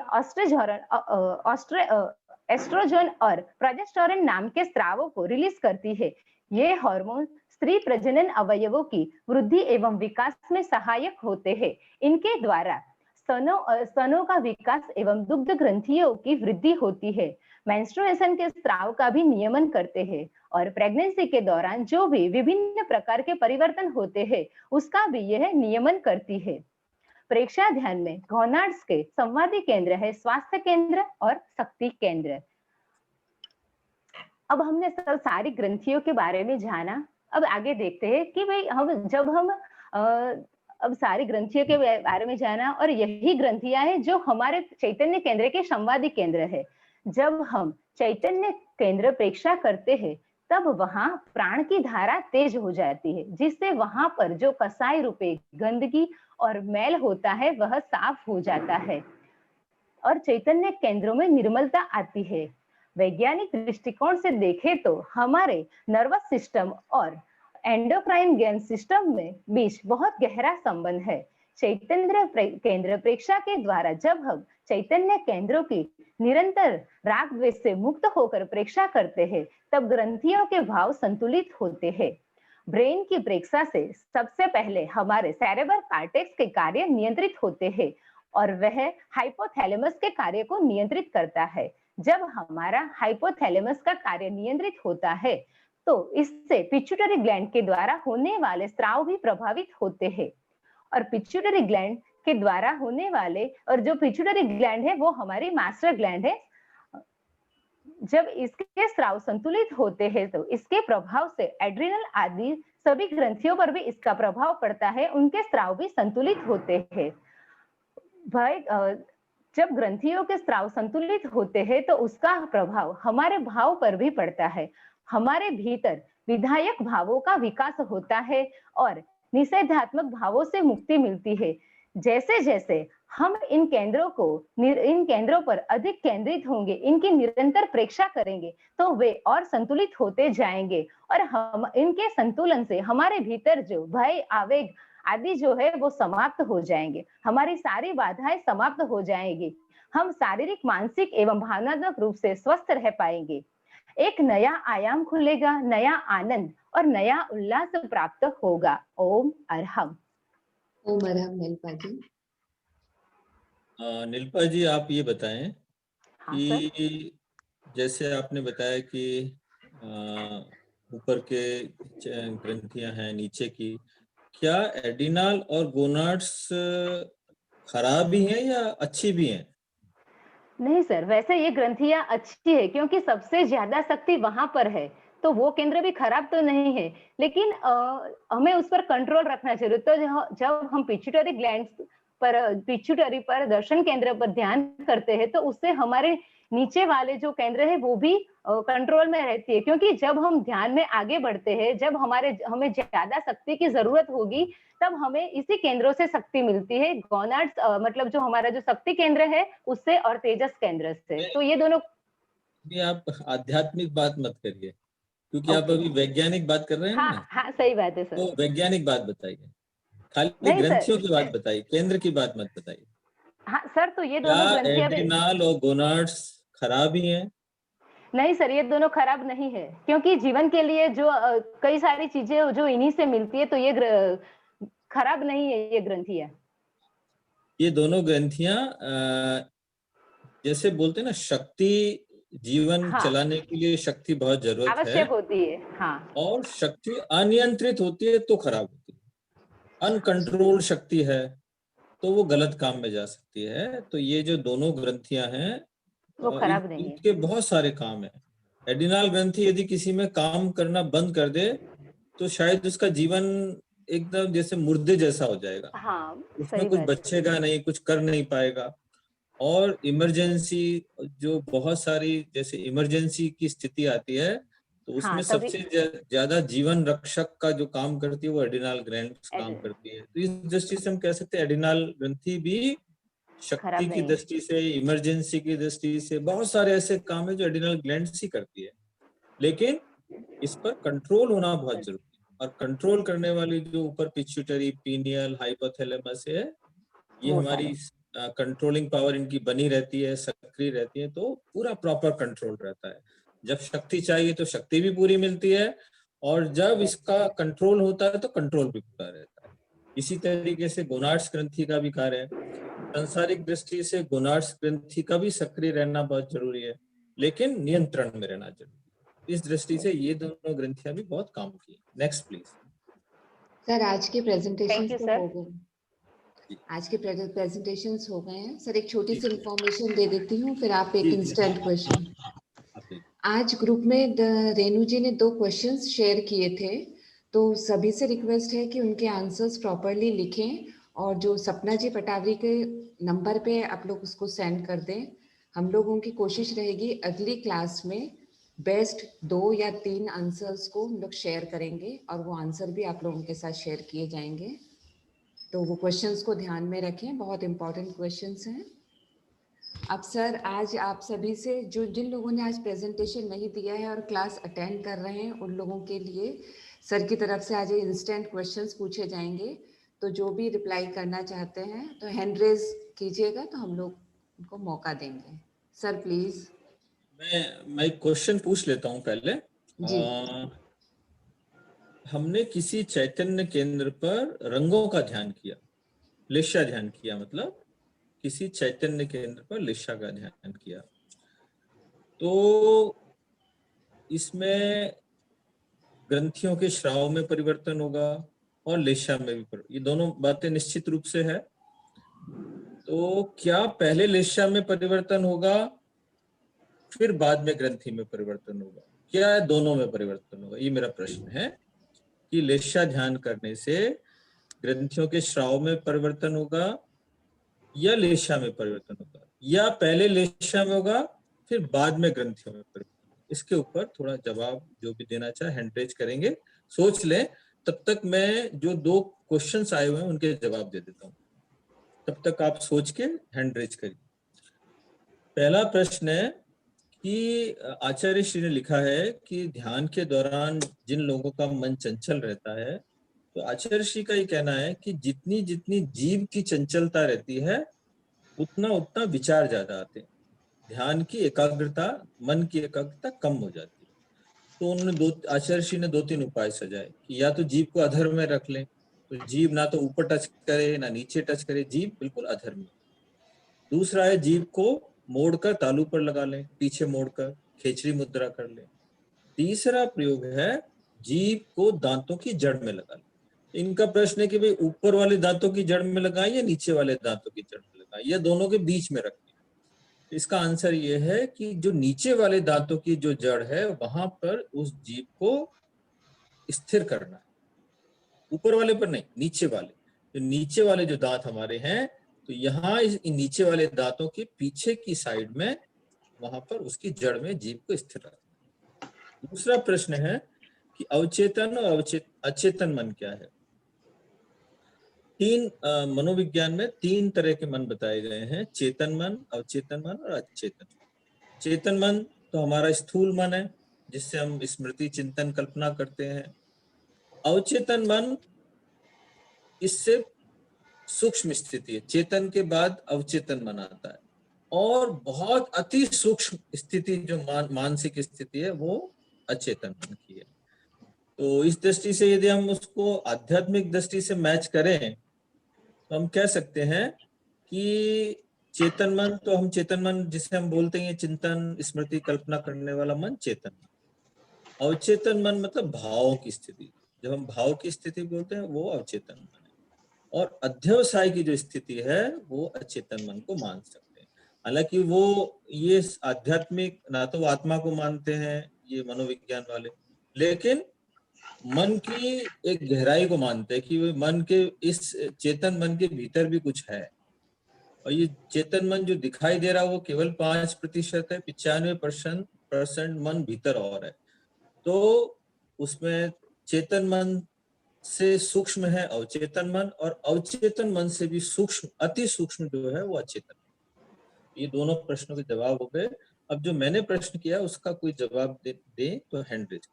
एस्ट्रोजन और प्रोजेस्टेरोन नाम के स्रावों को रिलीज करती है। ये हार्मोन स्त्री प्रजनन अवयवों की वृद्धि एवं विकास में सहायक होते हैं। इनके द्वारा स्तनों का विकास एवं दुग्ध ग्रंथियों की वृद्धि होती है। मेंस्ट्रुएशन के स्राव का भी नियमन करते हैं और प्रेगनेंसी के दौरान जो भी विभिन्न प्रकार के परिवर्तन होते हैं उसका भी यह नियमन करती है। प्रेक्षाध्यान में गोनाड्स के संवादी केंद्र है स्वास्थ्य केंद्र और शक्ति केंद्र। अब हमने सारी ग्रंथियों के बारे में जाना। अब आगे देखते हैं कि भाई हम अब सारी ग्रंथियों के बारे में जाना, और यही ग्रंथियां हैं जो हमारे चैतन्य केंद्र के संवादी केंद्र है। जब हम चैतन्य केंद्र प्रेक्षा करते हैं तब वहां प्राण की धारा तेज हो जाती है, जिससे वहां पर जो कसाई रूपे गंदगी और मैल होता है वह साफ हो जाता है और चैतन्य केंद्रों में निर्मलता आती है। वैज्ञानिक दृष्टिकोण से देखें तो हमारे नर्वस सिस्टम और एंडोक्राइन ग्लैंड सिस्टम में बीच बहुत गहरा संबंध है। चैतन्य केंद्र प्रेक्षा के द्वारा जब हम चैतन्य केंद्रों की निरंतर राग द्वेष से मुक्त होकर प्रेक्षा करते हैं तब ग्रंथियों के भाव संतुलित होते हैं। ब्रेन की प्रेक्षा से सबसे पहले हमारे सेरेब्रल कॉर्टेक्स के कार्य नियंत्रित होते हैं और वह हाइपोथैलेमस के कार्य को नियंत्रित करता है। जब हमारा हाइपोथैलेमस का कार्य नियंत्रित होता है तो इससे पिट्यूटरी ग्लैंड के द्वारा होने वाले स्राव भी प्रभावित होते हैं। और पिट्यूटरी ग्लैंड के द्वारा होने वाले, और जो पिट्यूटरी ग्लैंड है वो हमारी मास्टर ग्लैंड है, जब इसके स्राव संतुलित होते हैं तो इसके प्रभाव से एड्रिनल आदि सभी ग्रंथियों पर भी इसका प्रभाव पड़ता है, उनके स्राव भी संतुलित होते हैं। भाई जब ग्रंथियों के स्राव संतुलित होते हैं तो उसका प्रभाव हमारे भाव पर भी पड़ता है। हमारे भीतर विधायक भावों का विकास होता है और निषेधात्मक भावों से मुक्ति मिलती है। जैसे जैसे हम इन केंद्रों पर अधिक केंद्रित होंगे, इनकी निरंतर प्रेक्षा करेंगे तो वे और संतुलित होते जाएंगे और हम इनके संतुलन से हमारे भीतर जो भय, आवेग आदि जो है वो समाप्त हो जाएंगे। हमारी सारी बाधाएं समाप्त हो जाएंगी। हम शारीरिक, मानसिक एवं भावनात्मक रूप से स्वस्थ रह पाएंगे। एक नया आयाम खुलेगा, नया आनंद और नया उल्लास प्राप्त होगा। ओम अरहम। ओम अरहम। नीलपा जी। नीलपा जी, आप ये बताएं कि सर। जैसे आपने बताया कि ऊपर के ग्रंथियां हैं, नीचे की, क्या एडिनल और गोनाड्स खराब भी हैं या अच्छी भी हैं? नहीं सर, वैसे ये ग्रंथियां अच्छी है क्योंकि सबसे ज्यादा शक्ति वहां पर है, तो वो केंद्र भी खराब तो नहीं है, लेकिन हमें उस पर कंट्रोल रखना चाहिए। तो जब हम पिट्यूटरी ग्लैंड पर, पिट्यूटरी पर, दर्शन केंद्र पर ध्यान करते हैं तो उससे हमारे नीचे वाले जो केंद्र है वो भी कंट्रोल में रहती है, क्योंकि जब हम ध्यान में आगे बढ़ते हैं, जब हमें ज्यादा शक्ति की जरूरत होगी तब हमें इसी केंद्रों से शक्ति मिलती है। गोनाड्स मतलब जो हमारा जो शक्ति केंद्र है उससे और तेजस केंद्र से। तो ये दोनों। आप आध्यात्मिक बात मत करिए, क्योंकि आप अभी वैज्ञानिक बात कर रहे हैं ना। हाँ, सही बात है सर। तो वैज्ञानिक बात बताइए, खाली ग्रंथियों की बात बताइए, केंद्र की बात मत बताइए। हाँ सर, तो ये दोनों ग्रंथियां एड्रिनल और गोनाड्स खराब ही हैं? नहीं सर, ये दोनों खराब नहीं है, क्योंकि जीवन के लिए जो कई सारी चीजें जो इन्हीं से मिलती है, तो ये खराब नहीं है ये ग्रंथियां। ये दोनों ग्रंथियां जैसे बोलते हैं ना, शक्ति, जीवन चलाने के लिए शक्ति बहुत जरूरत है, आवश्यक होती है। हाँ। और शक्ति अनियंत्रित होती है तो खराब होती है। अनकंट्रोल्ड शक्ति है तो वो गलत काम में जा सकती है। तो ये जो दोनों ग्रंथियां हैं वो खराब नहीं है। इनके बहुत सारे काम है। एड्रिनल ग्रंथि यदि किसी में काम करना बंद कर दे तो शायद उसका जीवन एकदम जैसे मुर्दे जैसा हो जाएगा, हाँ, उसमें सही कुछ बात है। बचेगा नहीं, कुछ कर नहीं पाएगा। और इमरजेंसी, जो बहुत सारी जैसे इमरजेंसी की स्थिति आती है, तो उसमें हाँ, तभी सबसे ज्यादा जीवन रक्षक का जो काम करती है वो एडिनल ग्लैंड्स काम एड- करती है। तो इस दृष्टि से हम कह सकते हैं एडिनल ग्रंथि भी शक्ति खराब की नहीं है। दृष्टि से, इमरजेंसी की दृष्टि से बहुत सारे ऐसे काम है जो एडिनल ग्लैंड्स ही करती है। लेकिन इस पर कंट्रोल होना बहुत जरूरी है, और कंट्रोल करने वाली जो ऊपर पिट्यूटरी, पीनियल, हाइपोथैलेमस है, ये वो हमारी सारे कंट्रोलिंग पावर इनकी बनी रहती है, सक्रिय रहती है, तो पूरा प्रॉपर कंट्रोल रहता है। जब शक्ति चाहिए तो शक्ति भी पूरी मिलती है, और जब इसका कंट्रोल होता है तो कंट्रोल भी पूरा रहता है। इसी तरीके से गोनाड्स ग्रंथि का भी कार्य है। सांसारिक दृष्टि से गोनाड्स ग्रंथि का भी सक्रिय रहना बहुत जरूरी है, लेकिन नियंत्रण में रहना जरूरी है। इस दृष्टि से ये दोनों ग्रंथियां भी बहुत काम की। Next please. सर आज के प्रेजेंटेशन थैंक यू तो सर। हो गए, आज के प्रेजेंटेशंस हो गए हैं सर। एक छोटी सी ठीक है। इंफॉर्मेशन दे देती हूँ, फिर आप एक जी, जी। Instant question. आप देखिए। आज ग्रुप में रेनू जी ने 2 क्वेश्चंस शेयर किए थे, तो सभी से रिक्वेस्ट है कि उनके आंसर्स प्रॉपरली लिखें, और जो सपना जी पटावरी के नंबर पे आप लोग उसको सेंड कर दें। हम लोगों की कोशिश रहेगी अगली क्लास में बेस्ट 2 या 3 आंसर्स को हम लोग शेयर करेंगे, और वो आंसर भी आप लोगों के साथ शेयर किए जाएंगे। तो वो क्वेश्चंस को ध्यान में रखें, बहुत इंपॉर्टेंट क्वेश्चंस हैं। अब सर आज आप सभी से, जो जिन लोगों ने आज प्रेजेंटेशन नहीं दिया है और क्लास अटेंड कर रहे हैं, उन लोगों के लिए सर की तरफ से आज इंस्टेंट क्वेश्चंस पूछे जाएंगे। तो जो भी रिप्लाई करना चाहते हैं तो हैंड रेज कीजिएगा, तो हम लोग उनको मौका देंगे। Sir please. मैं एक क्वेश्चन पूछ लेता हूँ पहले। जी। हमने किसी चैतन्य केंद्र पर रंगों का ध्यान किया, लिशा ध्यान किया, मतलब किसी चैतन्य केंद्र पर लिशा का ध्यान किया, तो इसमें ग्रंथियों के श्राव में परिवर्तन होगा और लिशा में भी ये दोनों बातें निश्चित रूप से है। तो क्या पहले लिशा में परिवर्तन होगा फिर बाद में ग्रंथि में परिवर्तन होगा, क्या दोनों में परिवर्तन होगा? ये मेरा प्रश्न है कि लिशा ध्यान करने से ग्रंथियों के श्राव में परिवर्तन होगा या लेशा में परिवर्तन होगा, या पहले लेशा में होगा फिर बाद में ग्रंथियों में परिवर्तन। इसके ऊपर थोड़ा जवाब जो भी देना चाहे हैंड रेज करेंगे, सोच लें। तब तक मैं जो 2 क्वेश्चंस आए हुए हैं उनके जवाब दे देता हूँ, तब तक आप सोच के हैंड रेज करिए। पहला प्रश्न है कि आचार्य श्री ने लिखा है कि ध्यान के दौरान जिन लोगों का मन चंचल रहता है, तो आचार्य श्री का ये कहना है कि जितनी जितनी जीव की चंचलता रहती है उतना उतना विचार ज्यादा आते हैं, ध्यान की एकाग्रता, मन की एकाग्रता कम हो जाती है। तो उन्होंने आचार्य श्री ने 2-3 उपाय सजाए कि या तो जीव को अधर में रख लें, तो जीव ना तो ऊपर टच करे ना नीचे टच करे, जीव बिल्कुल अधर में। दूसरा है जीव को मोड़कर तालू पर लगा लें, पीछे मोड़कर खेचरी मुद्रा कर लें। तीसरा प्रयोग है जीव को दांतों की जड़ में लगा लें। इनका प्रश्न है कि भाई ऊपर वाले दांतों की जड़ में लगाएं या नीचे वाले दांतों की जड़ में लगाएं, या दोनों के बीच में रखें। इसका आंसर ये है कि जो नीचे वाले दांतों की जो जड़ है वहां पर उस जीव को स्थिर करना है, ऊपर वाले पर नहीं, नीचे वाले। तो नीचे वाले जो दांत हमारे हैं, तो यहाँ इन नीचे वाले दांतों के पीछे की साइड में, वहां पर उसकी जड़ में जीव को स्थिर रखना। दूसरा प्रश्न है कि अवचेतन और अचेतन मन क्या है। 3 मनोविज्ञान में 3 तरह के मन बताए गए हैं, चेतन मन, अवचेतन मन और अचेतन। चेतन मन तो हमारा स्थूल मन है, जिससे हम स्मृति, चिंतन, कल्पना करते हैं। अवचेतन मन इससे सूक्ष्म स्थिति है, चेतन के बाद अवचेतन मन आता है, और बहुत अति सूक्ष्म स्थिति जो मानसिक स्थिति है वो अचेतन मन की है। तो इस दृष्टि से यदि हम उसको आध्यात्मिक दृष्टि से मैच करें तो हम कह सकते हैं कि चेतन मन, तो हम चेतन मन जिसे हम बोलते हैं चिंतन, स्मृति, कल्पना करने वाला मन चेतन मन। अवचेतन मन मतलब भावों की स्थिति, जब हम भाव की स्थिति बोलते हैं वो अवचेतन मन है। और अध्यवसाय की जो स्थिति है वो अचेतन मन को मान सकते हैं। हालांकि वो ये आध्यात्मिक, ना तो आत्मा को मानते हैं ये मनोविज्ञान वाले, लेकिन मन की एक गहराई को मानते हैं कि वो मन के इस चेतन मन के भीतर भी कुछ है, और ये चेतन मन जो दिखाई दे रहा है वो केवल 5% है, 95% मन भीतर और है। तो उसमें चेतन मन से सूक्ष्म है अवचेतन मन, और अवचेतन मन से भी सूक्ष्म, अति सूक्ष्म जो है वो अचेतन। ये दोनों प्रश्नों के जवाब हो गए। अब जो मैंने प्रश्न किया उसका कोई जवाब दे तो हैंड रेज।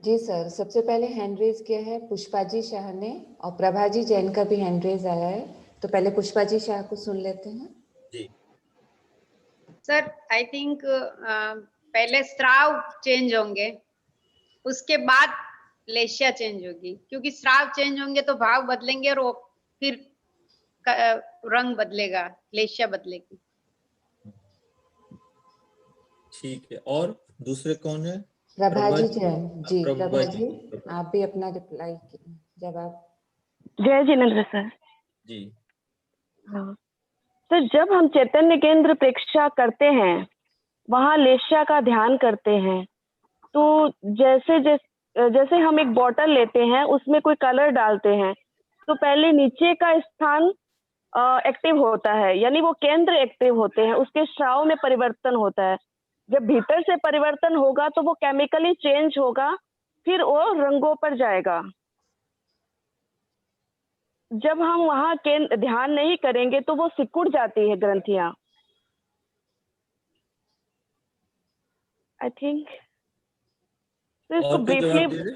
जी सर, सबसे पहले हैंड रेज किया है पुष्पाजी शाह ने, और प्रभाजी जैन का भी हैंड रेज आया है। तो पहले पुष्पाजी शाह को सुन लेते हैं। जी सर, आई थिंक पहले स्राव चेंज होंगे, उसके बाद लेशिया चेंज होगी, क्योंकि स्राव चेंज होंगे तो भाव बदलेंगे और वो फिर रंग बदलेगा, लेशिया बदलेगी। ठीक है, और दूसरे कौन है? प्रभाजी जैन जी। प्रभाजी, प्रभाजी आप भी अपना रिप्लाई जवाब। जय जिनेन्द्र सर। जी हाँ सर, जब हम चैतन्य केंद्र प्रेक्षा करते हैं, वहाँ लेशिया का ध्यान करते हैं, तो जैसे हम एक बॉटल लेते हैं, उसमें कोई कलर डालते हैं, तो पहले नीचे का स्थान एक्टिव होता है, यानी वो केंद्र एक्टिव होते हैं, उसके स्राव में परिवर्तन होता है। जब भीतर से परिवर्तन होगा तो वो केमिकली चेंज होगा, फिर वो रंगों पर जाएगा। जब हम वहाँ ध्यान नहीं करेंगे तो वो सिकुड़ जाती है ग्रंथियां। आई थिंक इसको ब्रीफली।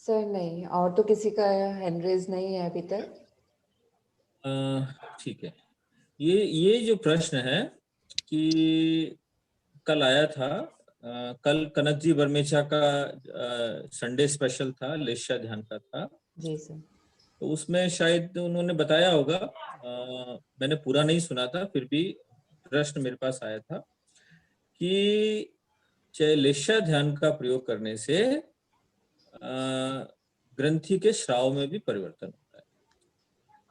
सर नहीं, और तो किसी का हैंड रेज नहीं है अभी तक। ठीक है, ये जो प्रश्न है कि कल आया था, कल कनक जी बर्मेचा का संडे स्पेशल था, लेशिया ध्यान का था। जी सर। तो उसमें शायद उन्होंने बताया होगा, मैंने पूरा नहीं सुना था, फिर भी प्रश्न मेरे पास आया था कि लेशिया ध्यान का प्रयोग करने से ग्रंथि के श्राव में भी परिवर्तन होता है।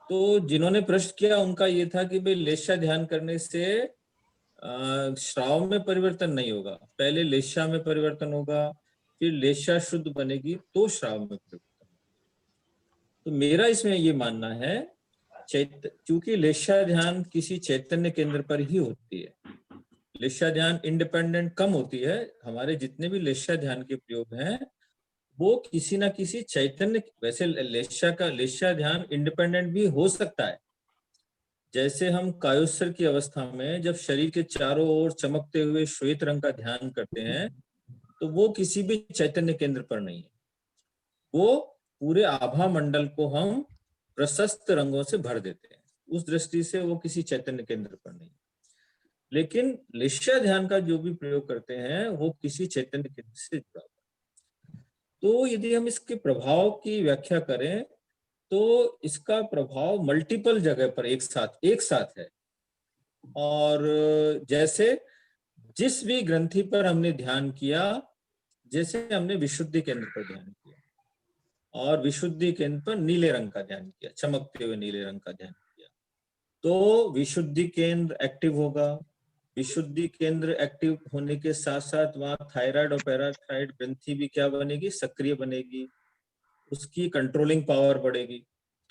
तो जिन्होंने प्रश्न किया उनका ये था कि भाई लेशिया ध्यान करने से श्राव में परिवर्तन नहीं होगा, पहले लेशिया में परिवर्तन होगा, फिर लेशिया शुद्ध बनेगी तो श्राव में परिवर्तन। तो मेरा इसमें ये मानना है, क्योंकि लेशिया ध्यान किसी चैतन्य केंद्र पर ही होती है, लेशिया ध्यान इंडिपेंडेंट कम होती है। हमारे जितने भी लेशिया ध्यान के प्रयोग हैं वो किसी ना किसी चैतन्य, वैसे लेशिया ध्यान इंडिपेंडेंट भी हो सकता है। जैसे हम कायोत्सर की अवस्था में जब शरीर के चारों ओर चमकते हुए श्वेत रंग का ध्यान करते हैं, तो वो किसी भी चैतन्य केंद्र पर नहीं है, वो पूरे आभा मंडल को हम प्रशस्त रंगों से भर देते हैं, उस दृष्टि से वो किसी चैतन्य केंद्र पर नहीं। लेकिन लेशिया ध्यान का जो भी प्रयोग करते हैं वो किसी चैतन्य केंद्र से जुड़ा हुआ है। तो यदि हम इसके प्रभाव की व्याख्या करें तो इसका प्रभाव मल्टीपल जगह पर एक साथ है। और जैसे जिस भी ग्रंथि पर हमने ध्यान किया, जैसे हमने विशुद्धि केंद्र पर ध्यान किया और विशुद्धि केंद्र पर नीले रंग का ध्यान किया, चमकते हुए नीले रंग का ध्यान किया, तो विशुद्धि केंद्र एक्टिव होगा। विशुद्धि केंद्र एक्टिव होने के साथ साथ वहां थायराइड और पैराथायराइड ग्रंथि भी क्या बनेगी, सक्रिय बनेगी, उसकी कंट्रोलिंग पावर बढ़ेगी।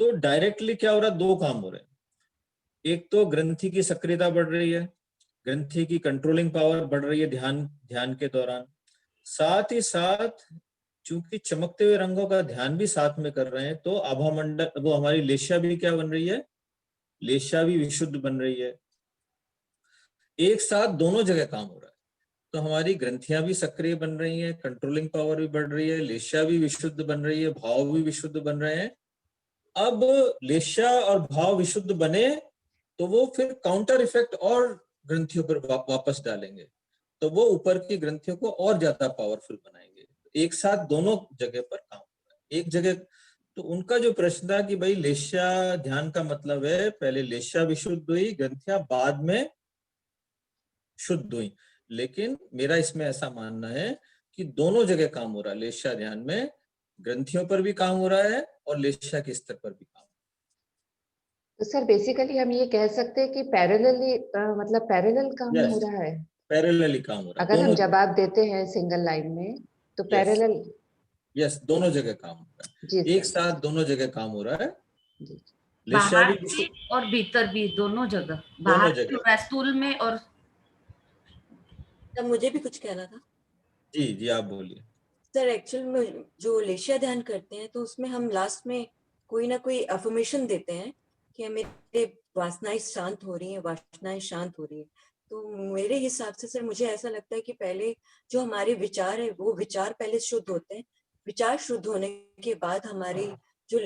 तो डायरेक्टली क्या हो रहा है, दो काम हो रहे हैं। एक तो ग्रंथि की सक्रियता बढ़ रही है, ग्रंथि की कंट्रोलिंग पावर बढ़ रही है ध्यान के दौरान। साथ ही साथ चूंकि चमकते हुए रंगों का ध्यान भी साथ में कर रहे हैं, तो आभा मंडल, वो हमारी लेशिया भी क्या बन रही है, लेशिया भी विशुद्ध बन रही है। एक साथ दोनों जगह काम हो रहा है, तो हमारी ग्रंथियां भी सक्रिय बन रही हैं, कंट्रोलिंग पावर भी बढ़ रही है, लेशिया भी विशुद्ध बन रही है, भाव भी विशुद्ध बन रहे हैं। अब लेशिया और भाव विशुद्ध बने तो वो फिर काउंटर इफेक्ट और ग्रंथियों पर वापस डालेंगे, तो वो ऊपर की ग्रंथियों को और ज्यादा पावरफुल बनाएंगे। एक साथ दोनों जगह पर काम हो रहा है, एक जगह। तो उनका जो प्रश्न था कि भाई लेशिया ध्यान का मतलब है पहले लेशिया विशुद्ध हुई, ग्रंथियां बाद में शुद्ध हुई। लेकिन मेरा इसमें ऐसा मानना है कि दोनों जगह काम हो रहा है, लेशिया ध्यान में ग्रंथियों पर भी काम हो रहा है और लेशिया के स्तर पर भी काम। तो सर बेसिकली हम ये कह सकते हैं कि पैरेलली, मतलब पैरेलल काम Yes, हो रहा है, पैरेलली काम हो रहा है। अगर हम जवाब देते हैं सिंगल लाइन में तो पैरेलल यस, दोनों जगह काम हो रहा है, जी एक सर। साथ दोनों जगह काम हो रहा है। जी। लेशिया बाहर भी भी और भीतर भी, दोनों जगह, बाहर दोनों जगह। स्थूल में और तब मुझे भी कुछ कहना था। जी जी, आप बोलिए। सर एक्चुअल में जो लेशिया ध्यान करते हैं तो उसमें हम लास्ट में कोई ना कोई अफर्मेशन देते हैं कि मेरे वासनाएं शांत हो रही हैं, वासनाएं शांत हो रही है। तो मेरे हिसाब से सर मुझे ऐसा लगता है कि पहले जो हमारे विचार है वो विचार पहले शुद्ध होते हैं, विचार शुद्ध होने के बाद हमारे जो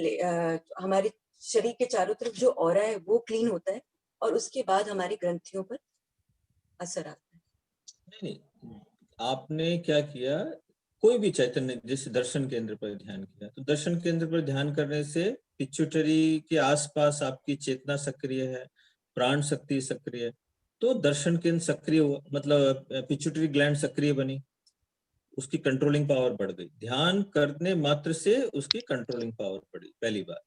हमारे शरीर के चारों तरफ जो ऑरा है वो क्लीन होता है और उसके बाद हमारी ग्रंथियों पर असर आता है। नहीं, आपने क्या किया, कोई भी चैतन्य जैसे दर्शन केंद्र पर ध्यान किया, तो दर्शन केंद्र पर ध्यान करने से पिट्यूटरी के आसपास आपकी चेतना सक्रिय है, प्राण शक्ति सक्रिय है, तो दर्शन केंद्र सक्रिय हुआ, मतलब पिट्यूटरी ग्लैंड सक्रिय बनी, उसकी कंट्रोलिंग पावर बढ़ गई। ध्यान करने मात्र से उसकी कंट्रोलिंग पावर बढ़ी, पहली बात।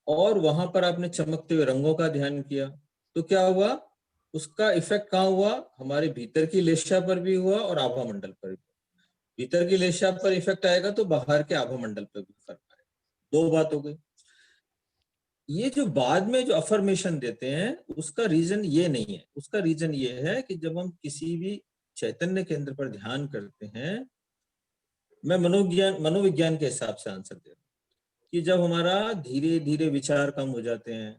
और वहां पर आपने चमकते हुए रंगों का ध्यान किया, तो क्या हुआ, उसका इफेक्ट कहाँ हुआ, हमारे भीतर की लेशिया पर भी हुआ और आभा मंडल पर भी। भीतर की लेशिया पर इफेक्ट आएगा तो बाहर के आभा मंडल पर भी फर्क आएगा। दो बात हो गई। ये जो बाद में जो अफर्मेशन देते हैं उसका रीजन ये नहीं है, उसका रीजन ये है कि जब हम किसी भी चैतन्य केंद्र पर ध्यान करते हैं, मैं मनोविज्ञान के हिसाब से आंसर दे रहा हूँ कि जब हमारा धीरे धीरे विचार कम हो जाते हैं,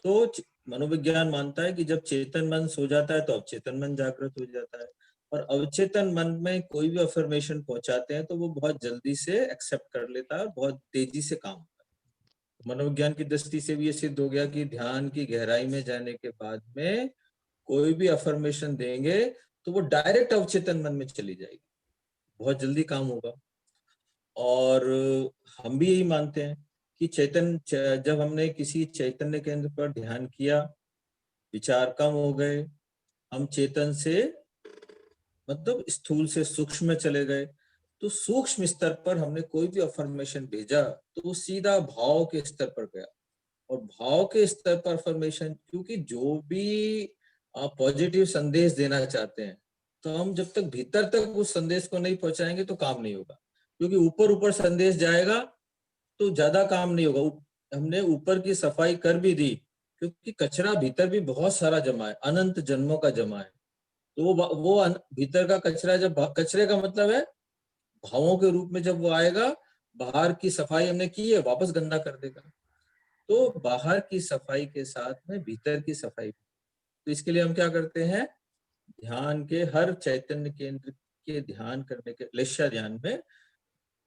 तो मनोविज्ञान मानता है कि जब चेतन मन सो जाता है तो अवचेतन मन जागृत हो जाता है, और अवचेतन मन में कोई भी अफर्मेशन पहुंचाते हैं तो वो बहुत जल्दी से एक्सेप्ट कर लेता है, बहुत तेजी से काम होता है। मनोविज्ञान की दृष्टि से भी ये सिद्ध हो गया कि ध्यान की गहराई में जाने के बाद में कोई भी अफर्मेशन देंगे तो वो डायरेक्ट अवचेतन मन में चली जाएगी, बहुत जल्दी काम होगा। और हम भी यही मानते हैं कि जब हमने किसी चैतन्य केंद्र पर ध्यान किया, विचार कम हो गए, हम चेतन से मतलब स्थूल से सूक्ष्म में चले गए, तो सूक्ष्म स्तर पर हमने कोई भी अफर्मेशन भेजा तो वो सीधा भाव के स्तर पर गया, और भाव के स्तर पर अफर्मेशन, क्योंकि जो भी आप पॉजिटिव संदेश देना चाहते हैं तो हम जब तक भीतर तक उस संदेश को नहीं पहुंचाएंगे तो काम नहीं होगा, क्योंकि ऊपर ऊपर संदेश जाएगा तो ज्यादा काम नहीं होगा। हमने ऊपर की सफाई कर भी दी, क्योंकि कचरा भीतर भी बहुत सारा जमा है, अनंत जन्मों का जमा है। तो वो भीतर का कचरा, जब कचरे का मतलब है भावों के रूप में जब वो आएगा, बाहर की सफाई हमने की है वापस गंदा कर देगा। तो बाहर की सफाई के साथ में भीतर की सफाई, तो इसके लिए हम क्या करते हैं, ध्यान के हर चैतन्य केंद्र के ध्यान करने के लेशिया ध्यान में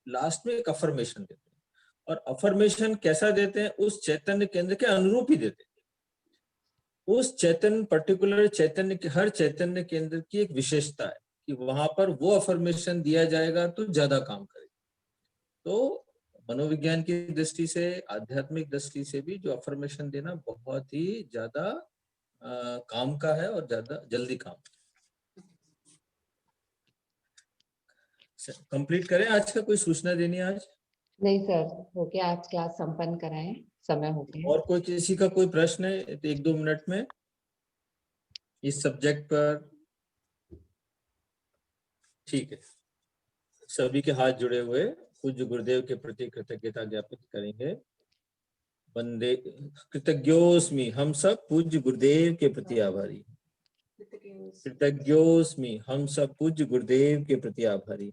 लास्ट में एक अफर्मेशन देते हैं, और अफर्मेशन कैसा देते हैं, उस चैतन्य केंद्र के अनुरूप ही देते हैं। उस चैतन्य पर्टिकुलर चैतन्य के हर चैतन्य केंद्र की एक विशेषता है कि वहां पर वो अफर्मेशन दिया जाएगा तो ज्यादा काम करेगा। तो मनोविज्ञान की दृष्टि से, आध्यात्मिक दृष्टि से भी जो अफर्मेशन देना बहुत ही ज्यादा काम का है और ज्यादा जल्दी काम। कंप्लीट करें, आज का कोई सूचना देनी है आज? नहीं सर, हो गया, आज क्लास संपन्न कराएं, समय हो गया। और कोई किसी का कोई प्रश्न है 1-2 मिनट में इस सब्जेक्ट पर? ठीक है, सभी के हाथ जुड़े हुए पूज्य गुरुदेव के प्रति कृतज्ञता ज्ञापित करेंगे। वंदे कृतज्ञोस्मि, हम सब पूज्य गुरुदेव के प्रति आभारी। कृतज्ञोस्मि, हम सब पूज्य गुरुदेव के प्रति आभारी।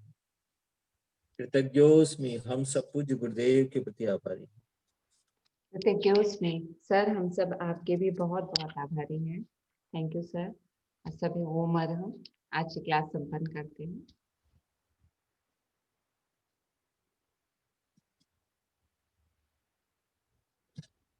कृतज्ञोस्मि, हम सब पूज्य गुरुदेव के प्रति आभारी। कृतज्ञोस्मि सर, हम सब आपके भी बहुत बहुत आभारी हैं। Thank you sir. सभी ओम अरहम। आज की क्लास संपन्न करते हैं।